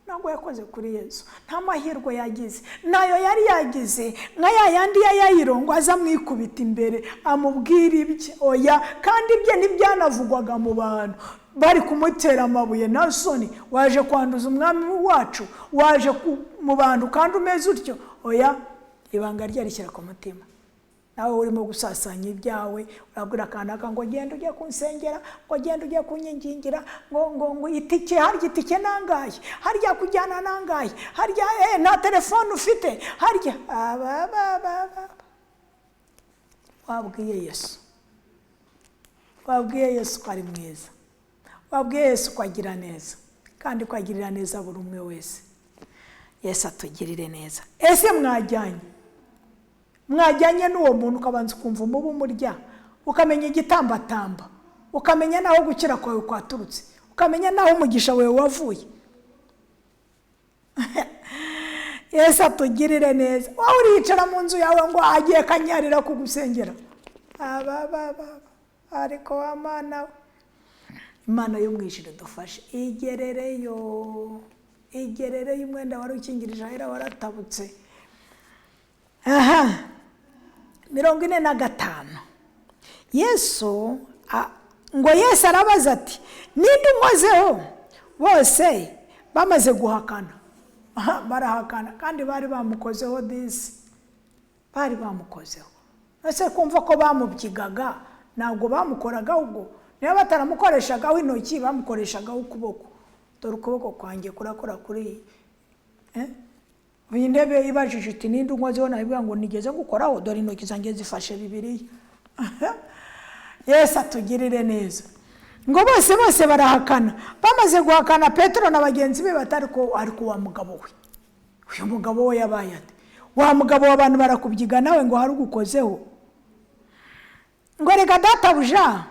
Ntabwo yakoze kuri Yesu. Nta mahirwe yagize. Nayo yari yagize nka yandi ya Yayiro ngo aza mwikubita imbere amubwira ibye. Oya, kandi ibye ntibyanavugwaga mu bantu. bari kumutera amabuye, nta soni, waje kwanduza umwami wacu, waje mu bantu kandi umeze utyo. Oya, ibanga rye rishyira ku mutima. Nawe urimo gusasanya ibyawe, urabwira kanaka ngo genda ujye kunsengera, ngo genda ujye kunyingingira, ngo itike, harya itike nangaye, harya kujyana nangaye, harya nta telefone ufite, harya wabwiye Yesu, wabwiye Yesu ko ari mwiza, wabwiye Yesu ko agira neza, kandi ko agirira neza buri umwe wese. Yesu atugirire neza. Ese mwajyanye n'uwo muntu ukabanza ukumva umubu umurya, ukamenya igitambatamba, ukamenya naho gukira kwawe kwaturutse, ukamenya naho umugisha wawe wavuye. Yesu atugirire neza. Wowe uricara mu nzu yawe ngo agiye kanyarira kugusengera, ariko wa Mana, Imana yo mu ijuru dufashe, igerereyo umwenda wari ukingirije ahera waratabutse. 45. Yesu ngo Yesu arabaza ati, ninde unkozeho? Bose bamaze guhakana, barahakana, kandi bari bamukozeho disi, bari bamukozeho. Ese kumva ko bamubyigaga, ntabwo bamukoraga, ubwo niba bataramukoreshagaho intoki, bamukoreshagaho ukuboko. Dore ukuboko kwanjye kurakora kuri iyi ndebe ibajije iti ninde unkozeho, nabivuga ngo nigeze gukoraho, dore intoki zanjye zifashe Bibiliya. Yesu atugirire neza. Ngo bose barahakana. Bamaze guhakana, Petero na bagenzi be batari ko ariko wa mugabo we, uyu mugabo we yabaye ate? Wa mugabo w'abantu barakubyiga nawe ngo hari ugukozeho? Ngo reka databuja,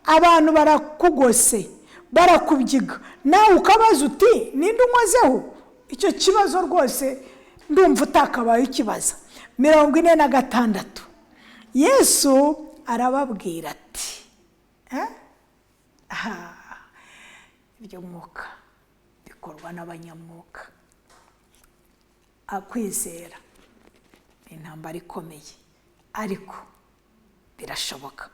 abantu barakugose, barakubyiga, nawe ukabaza uti ninde unkozeho? Icyo kibazo rwose ndumva utakabaye ikibazo. 46. Yesu arababwira ati, iby'umwuka bikorwa n'abanyamwuka. Kwizera intambara ikomeye, ariko birashoboka.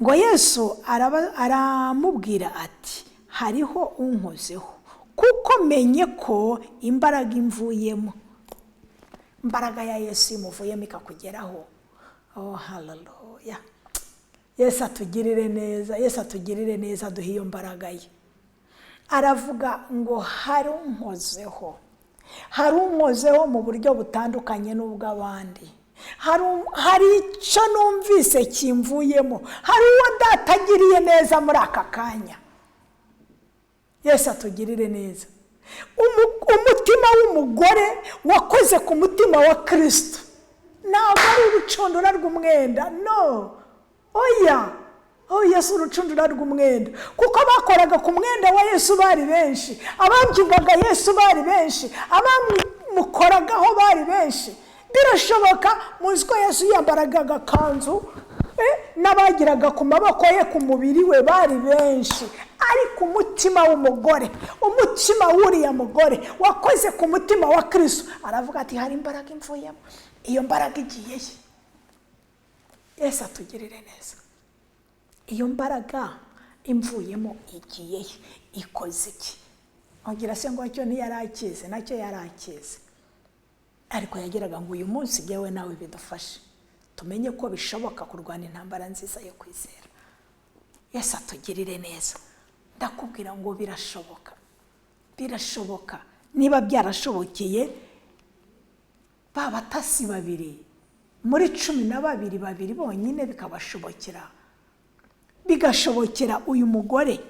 Ngo Yesu aramubwira ati, hariho unkozeho, kuko menye ko imbaraga imvuyemo. Imbaraga ya Yesu imuvuyemo ikakugeraho. Hallelujah. Yesu atugirire neza, Yesu atugirire neza, duhe iyo mbaraga ye. Aravuga ngo hari unkozeho mu buryo butandukanye n'ubw'abandi. Hari icyo numvise kimvuyemo, hari uwo datagiriye neza muri aka kanya. Yesu atugirire neza. Umutima w'umugore wakoze ku mutima wa Kristo, ntabwo ari urucundura rw'umwenda, no. Oya, si urucundura rw'umwenda, kuko bakoraga ku mwenda wa Yesu bari benshi, ababyigaga Yesu bari benshi, abamukoragaho bari benshi. Birashoboka muzi ko Yesu yambaraga agakanzu, n'abagiraga ku maboko ye ku mubiri we bari benshi, ariko umutima w'umugore, umutima w'uriya mugore wakoze ku mutima wa Kristo, aravuga ati hari imbaraga imvuyemo. Iyo mbaraga igiye ye. Yesu atugirire neza. Iyo mbaraga imvuyemo igiye ye, ikoze iki? Agira se ngo cyo ntiyarakize, nacyo yarakize, ariko yagiraga ngo uyu munsi yewe nawe bidufashe tumenye ko bishoboka kurwana intambara nziza yo kwizera. Yesu atugirire neza. Ndakubwira ngo birashoboka. Niba byarashobokeye babatasi babiri muri 12 babiri bonyine bigashobokera uyu mugore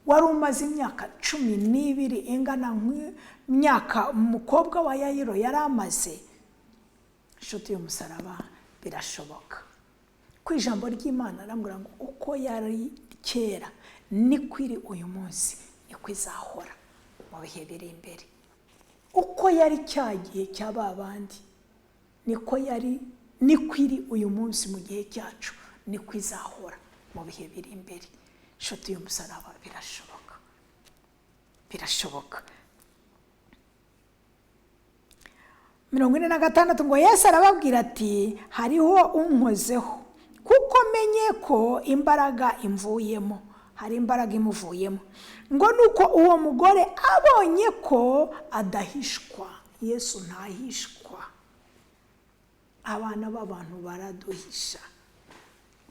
wari umaze imyaka 12 ingana nk'imyaka umukobwa wa Yayiro yari amaze. Inshuti y'umusaraba, birashoboka. Ku ijambo ry'Imana arambwira ngo uko yari kera niko iri uyu munsi, niko izahora mu bihe biri imbere. Uko yari cyagiye cy'ababandi, niko iri uyu munsi mu gihe cyacu, niko izahora mu bihe biri imbere. Inshuti y'umusaraba, birashoboka. 46. ngo Yesu arababwira ati, hariho unkozeho, kuko menye ko imbaraga imvuyemo. hari imbaraga imuvuyemo. Ngo nuko uwo mugore abonye ko adahishwa. Yesu ntahishwa. Abana b'abantu baraduhisha,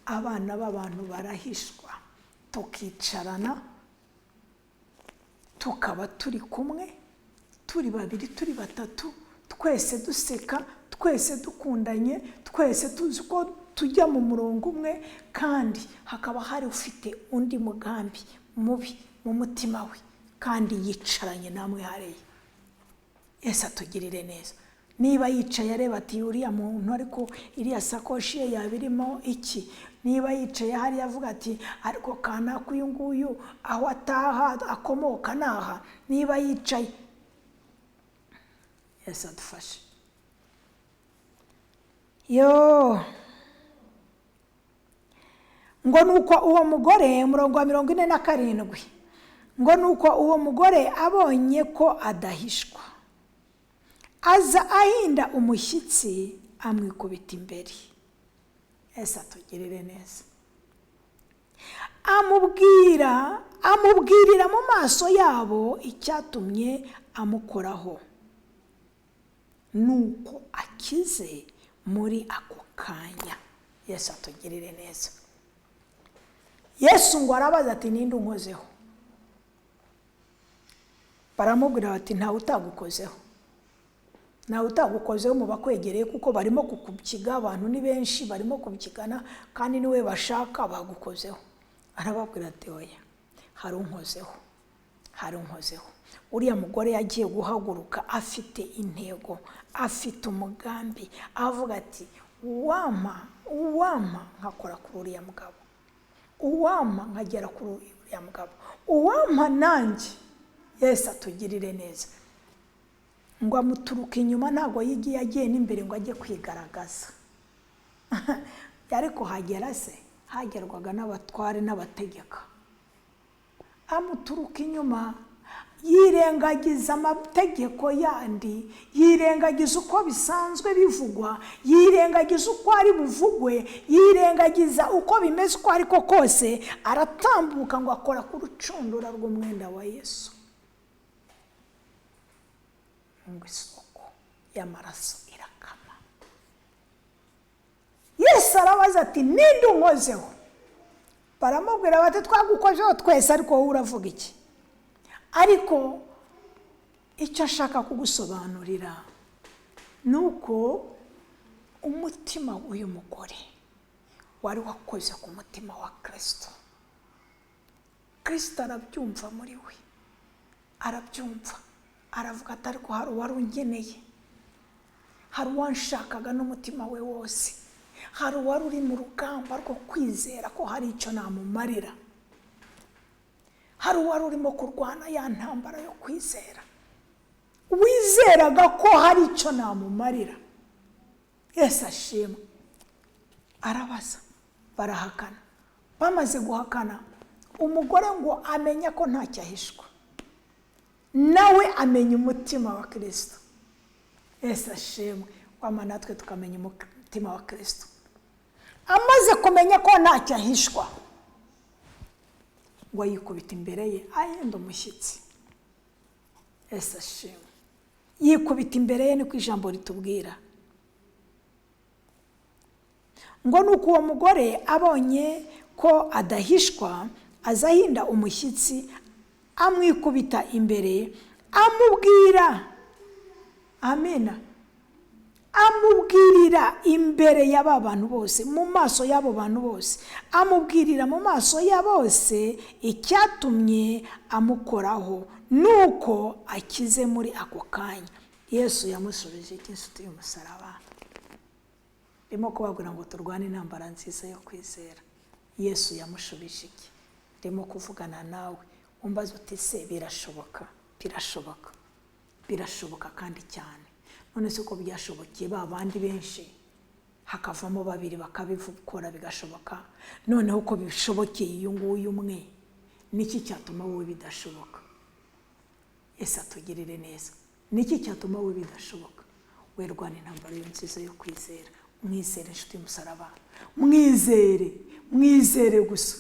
abana b'abantu barahishwa, tukicarana tukaba turi kumwe, turi babiri, turi batatu, twese duseka, twese dukundanye, twese tuzi ko tujya mu murongo umwe, kandi hakaba hari ufite undi mugambi mubi mu mutima we, kandi yicaranye namwe hariya. Yesu atugirire neza. Niba yicaye areba ati uriya muntu ariko iriya sakoshi ye yabirimo iki, niba yicaye hariya avuga ati ariko kanaka uyu nguyu aho ataha akomoka naha, niba yicaye, Yesu adufashe. Ngo nuko uwo mugore, umurongo wa 47, ngo nuko uwo mugore abonye ko adahishwa, aza ahinda umushyitsi amwikubita imbere. Yesu atugirire neza. amubwirira mu maso yabo icyatumye amukoraho, nuko akize muri ako kanya. Yesu atugirire neza. Yesu ngo arabaza ati ninde unkozeho? Baramubwira bati ntawe utagukozeho. Nawe utagukozeho mu bakwegereye, kuko barimo kukubyiga, abantu ni benshi barimo kubyigana, kandi niwe bashaka bagukozeho. Arababwira ati oya, hari unkozeho, hari unkozeho. Uriya mugore yagiye guhaguruka afite intego, afite umugambi, avuga ati uwampa nkakora kuri uriya mugabo, uwampa nkagera kuri uriya mugabo, uwampa nanjye. Yesu atugirire neza. Ngo amuturuka inyuma, ntago yagiye n'imbere ngo ajye kwigaragaza. Ariko hagera se, hagerwaga n'abatware n'abategeka. Amuturuka inyuma, yirengagiza amategeko yandi, yirengagiza uko bisanzwe bivugwa, yirengagiza uko ari buvugwe, yirengagiza uko bimeze uko ariko kose, aratambuka ngo akora ku rucundura rw'umwenda wa Yesu. Ngo isoko y'amaraso irakama. Yesu arabaza ati ninde unkozeho? Baramubwira bati twagukozeho twese, ariko wowe uravuga iki? Ariko icyo ashaka kugusobanurira nuko umutima w'uyu mugore wari wakoze ku mutima wa Kristo. Kristo arabyumva muri we, arabyumva, aravuga ati ariko hari uwari ungeneye, hari uwanshakaga n'umutima we wose, hari uwari uri mu rugamba rwo kwizera ko hari icyo namumarira, hari uwari urimo kurwana ya ntambara yo kwizera, wizeraga ko hari icyo namumarira. Yesu ashimwe. Arabaza, barahakana. Bamaze guhakana, umugore ngo amenya ko ntacyo ahishwa, nawe amenya umutima wa Kristo. Yesu ashimwe. Kwama natwe tukamenya umutima wa Kristo. Amaze kumenya ko ntacyo ahishwa, ngo yikubita imbere ye ahinda umushyitsi. Yesu ashimwe. Yikubita imbere ye, niko ijambo ritubwira. Ngo nuko uwo mugore abonye ko adahishwa, aza ahinda umushyitsi amwikubita imbere, amubwira, amena, amubwirira imbere y'aba bantu bose, mu maso y'abo bantu bose, amubwirira mu maso ya bose icyatumye amukoraho, nuko akize muri ako kanya. Yesu yamusubije inshuti y'umusaraba. Ndimo kubabwira ngo turwane intambara nziza yo kwizera. Yesu yamushubije iki? Ndimo kuvugana nawe, umbaza uti se birashoboka? Birashoboka, birashoboka kandi cyane. None se uko byashobokeye ba bandi benshi hakavamo babiri bakabikora bigashoboka, noneho uko bishobokeye uyu nguyu umwe, niki cyatuma wowe bidashoboka? Yesu atugirire neza. Niki cyatuma wowe bidashoboka? Werwana intambara nziza yo kwizera. Mwizere inshuti y'umusaraba, mwizere, mwizere gusa,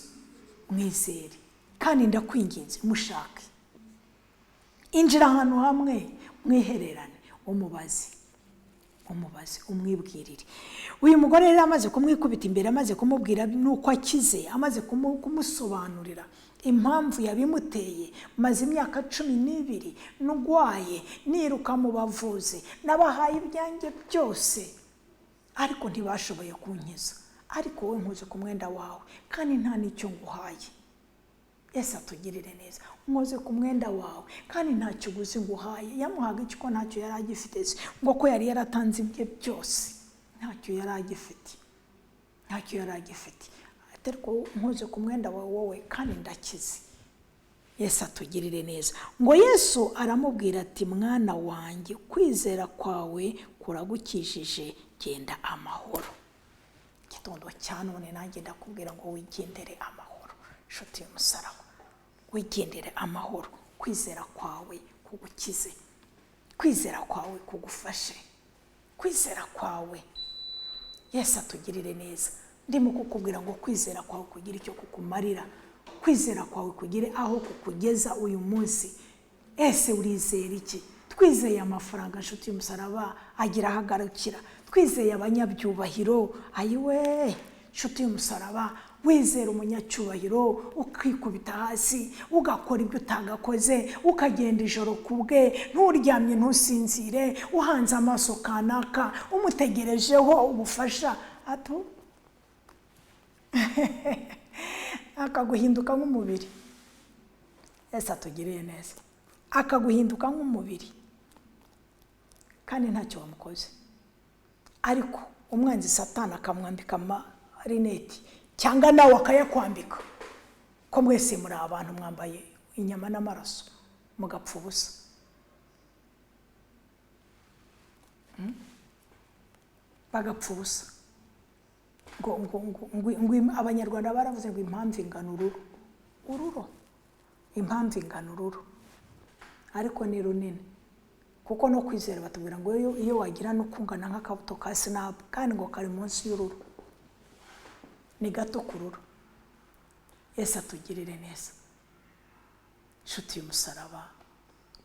mwizere. kandi ndakwinginze mushake, injira ahantu hamwe mwihererane, umubaze umwibwirire. Uyu mugore rero amaze kumwikubita imbere, amaze kumubwira nuko akize, amaze kumusobanurira impamvu yabimuteye, maze imyaka 12 ndwaye, niruka mu bavuzi, nabahaye ibyanjye byose, ariko ntibashoboye kunkiza, ariko wowe nkoze ku mwenda wawe kandi nta n'icyo nguhaye. Yesu atugirire neza. Nkoze ku mwenda wawe kandi nta kiguzi nguhaye. Yamuhaga iki ko ntacyo yari agifite se? Ngo ko yari yaratanze ibye byose, ntacyo yari agifite, ntacyo yari agifite. Ariko nkoze ku mwenda wawe wowe kandi ndakize. Yesu atugirire neza. Ngo Yesu aramubwira ati, mwana wanjye, kwizera kwawe kuragukijije, genda amahoro. Gitondo cya none nanjye ndakubwira ngo wigendere amahoro. Nshuti y'umusaraba, wigendere amahoro. Kwizera kwawe kugukize, kwizera kwawe kugufashe, kwizera kwawe. Yesu atugirire neza. Ndimo kukubwira ngo kwizera kwawe kugira icyo kukumarira, kwizera kwawe kugire aho kukugeza uyu munsi. Ese urizera iki? Twizeye amafaranga, nshuti y'umusaraba, agira ahagarukira. Twizeye abanyabyubahiro, ayiwe nshuti y'umusaraba, wizera umunyacyubahiro, ukikubita hasi, ugakora ibyo utagakoze, ukagenda ijoro kubwe, nturyamye ntusinzire, uhanze amaso kanaka, umutegerejeho ubufasha, ato akaguhinduka nk'umubiri. Yesu atugiriye neza. Akaguhinduka nk'umubiri kandi ntacyo wamukoze, ariko umwanzi Satani akamwambika amarineti cyangwa nawe akayakwambika, ko mwese muri abantu mwambaye inyama n'amaraso mugapfa ubusa. Bagapfa ubusa. Ngo Abanyarwanda baravuze ngo impamvu ingana ururo, impamvu ingana ururo, ariko ni runini. Kuko no kwizera batubwira ngo iyo wagira no kungana nk'akabuto ka sinapu, kandi ngo kari munsi y'ururo, ni gato kururo. Yesu atugirire neza. Nshuti y'umusaraba,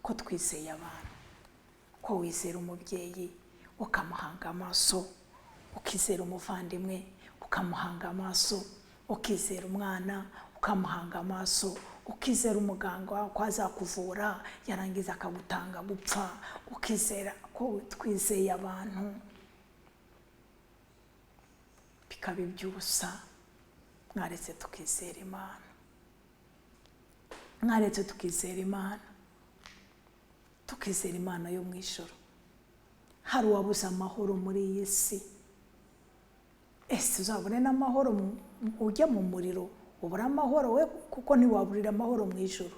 ko twizeye abantu, ko wizera umubyeyi ukamuhanga amaso, ukizera umuvandimwe ukamuhanga amaso, ukizera umwana ukamuhanga amaso, ukizera umuganga ko azakuvura yarangiza akagutanga gupfa, ukizera ko twizeye abantu bikaba iby'ubusa. Mwaretse tukizera Imana, mwaretse tukizera Imana, tukizera Imana yo mu ijuru. Hari uwabuze amahoro muri iyi si. Ese uzabone n'amahoro ujya mu muriro? Ubura amahoro we, kuko ntiwaburira amahoro mu ijuru,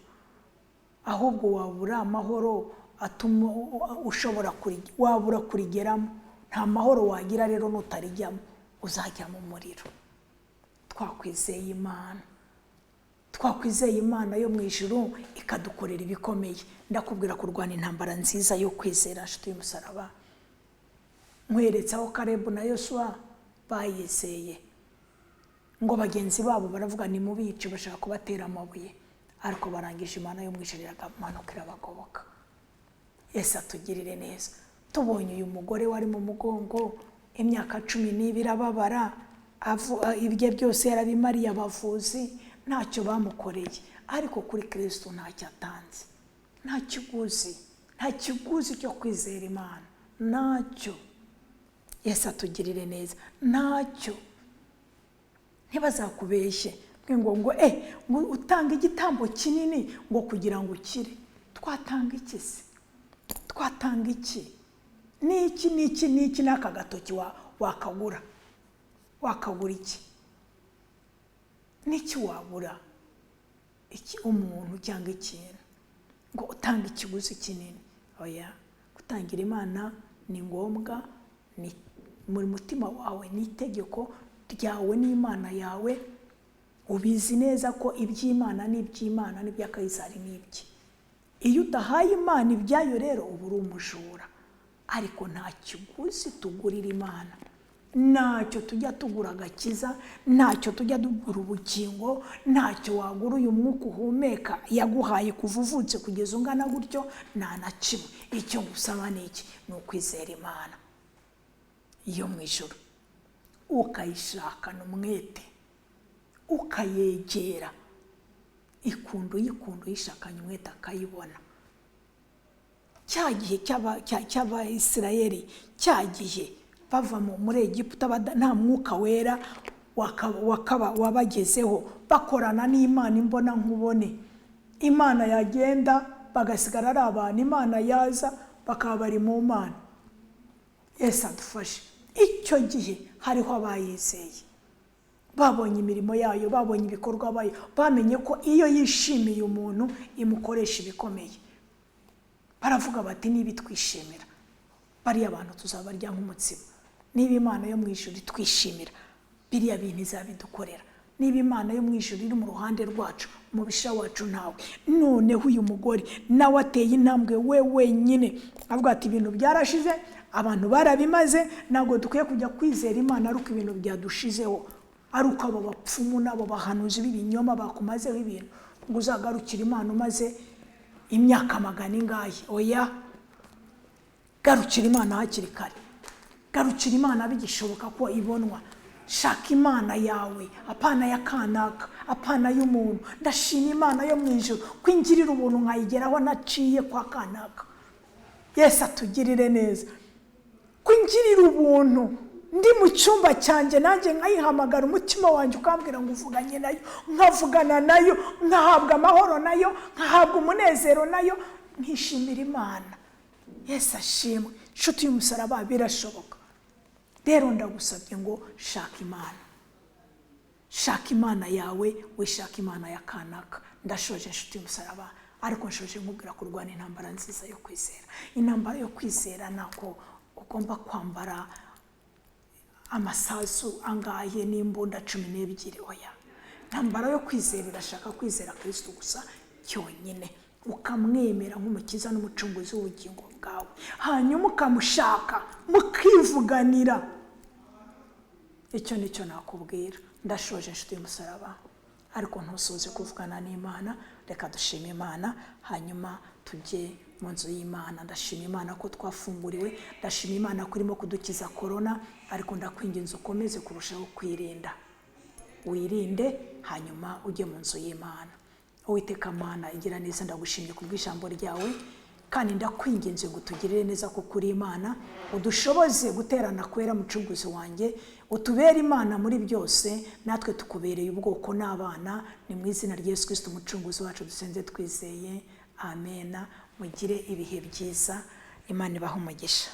ahubwo wabura amahoro atuma ushobora wabura kurigeramo. Nta mahoro wagira rero nutarijyamo, uzajya mu muriro. Twakwizeye Imana, twakwizeye Imana yo mu ijuru ikadukorera ibikomeye. Ndakubwira kurwana intambara nziza yo kwizera, nshuti y'umusaraba. Nkweretse aho Kalebu na Yosuwa bayizeye, ngo bagenzi babo baravuga ni mubice, bashaka kubatera amabuye, ariko barangije Imana yo mu ijuru iramanukira bagoboka. Yesu atugirire neza. Tubonye uyu mugore wari mu mugongo imyaka 12 ababara, ibye byose yarabimariye abavuzi, ntacyo bamukoreye, ariko kuri Kristo ntacyo atanze, nta kiguzi cyo kwizera Imana, ntacyo. Yesu atugirire neza. Ntacyo. Ntibazakubeshye ngo utanga igitambo kinini ngo kugira ngo ukire. Twatanga iki se? Twatanga iki? Niki n'aka gatoki wakagura? Wakagura iki? Niki wabura? Iki umuntu cyangwa ikintu ngo utanga ikiguzi kinini? Oya, gutangira Imana ni ngombwa, ni muri mutima wawe, ni itegeko ryawe n'Imana yawe. Ubizi neza ko iby'Imana n'iby'Imana n'ibya Kayisari n'ibye. Iyo utahaye Imana ibyayo rero uba uri umujura, ariko nta kiguzi tugurira Imana. ntacyo tujya tugura agakiza, ntacyo tujya tugura ubugingo, ntacyo wagura uyu mwuka uhumeka yaguhaye kuva uvutse kugeza ungana gutyo, nta na kimwe. Icyo ngusaba ni iki? Ni ukwizera Imana yo mu ijuru, ukayishakana umwete, ukayegera, uyikunda uyishakanye umwete akayibona. Cya gihe cy'Abayisirayeli, cya gihe bava muri Egiputa nta mwuka wera wabagezeho, bakorana n'Imana imbona nkubone. Imana yagenda bagasigara ari abantu, Imana yaza bakaba bari mu Mana. Yesu adufashe. Icyo gihe hariho abayizeye, babonye imirimo yayo, babonye ibikorwa bayo, bamenye ko iyo yishimiye umuntu imukoresha ibikomeye. Baravuga bati niba twishimira bariya abantu tuzabarya nk'umutsima. Niba Imana yo mu ijuru twishimira, biriya bintu izabidukorera. Niba Imana yo mu ijuru iri mu ruhande rwacu, umubisha wacu ntawe. Noneho uyu mugore nawe ateye intambwe we wenyine, avuga ati ibintu byarashize, abantu barabimaze, ntabwo dukwiye kujya kwizera Imana ari uko ibintu byadushizeho, ari uko abo bapfumu n'abo bahanuzi b'ibinyoma bakumazeho ibintu ngo uzagarukire Imana umaze imyaka 100 ingahe. Oya, garukira Imana hakiri kare, garukira Imana bigishoboka ko ibonwa. Shaka Imana yawe, apana ya kanaka, apana y'umuntu. Ndashima Imana yo mu ijuru ko ingirira ubuntu nkayigeraho naciye kwa kanaka. Yesu atugirire neza, ko ingirira ubuntu ndi mu cyumba cyanjye nanjye nkayihamagara umutima wanjye ukambwira ngo uvuganye nayo, nkavugana nayo, nkahabwa amahoro nayo, nkahabwa umunezero nayo, nkishimira Imana. Yesu ashimwe. Nshuti y'umusaraba, birashoboka. Rero ndagusabye ngo shaka Imana, shaka Imana yawe, wishaka Imana ya kanaka. Ndashoje nshuti y'umusaraba, ariko nshoje nkubwira kurwana intambara nziza yo kwizera. Intambara yo kwizera nako ugomba kwambara amasasu angahe n'imbunda 12. Oya, intambara yo kwizera irashaka kwizera Kristo gusa cyonyine, ukamwemera nk'umukiza n'umucunguzi w'ubugingo bwawe, hanyuma ukamushaka mukivuganira. Icyo nicyo nakubwira. Ndashoje nshuti y'umusaraba, ariko ntusoze kuvugana n'Imana. Reka dushime Imana, hanyuma tujye mu nzu y'Imana. Ndashima Imana ko twafunguriwe, ndashima Imana ko irimo kudukiza corona, ariko ndakwinginze ukomeze kurushaho kwirinda. Wirinde, hanyuma ujye mu nzu y'Imana. Uwiteka Mana igira neza, ndagushimye kubw'ijambo ryawe, kandi ndakwinginze ngo tugirire neza ko kuri Imana, udushoboze guterana kwera mucunguzi wanjye, utubere Imana muri byose, natwe tukubereye ubwoko n'abana. Ni mu izina rya Yesu Kristo umucunguzi wacu dusenze twizeye, amen. Mugire ibihe byiza, Imana ibahe umugisha.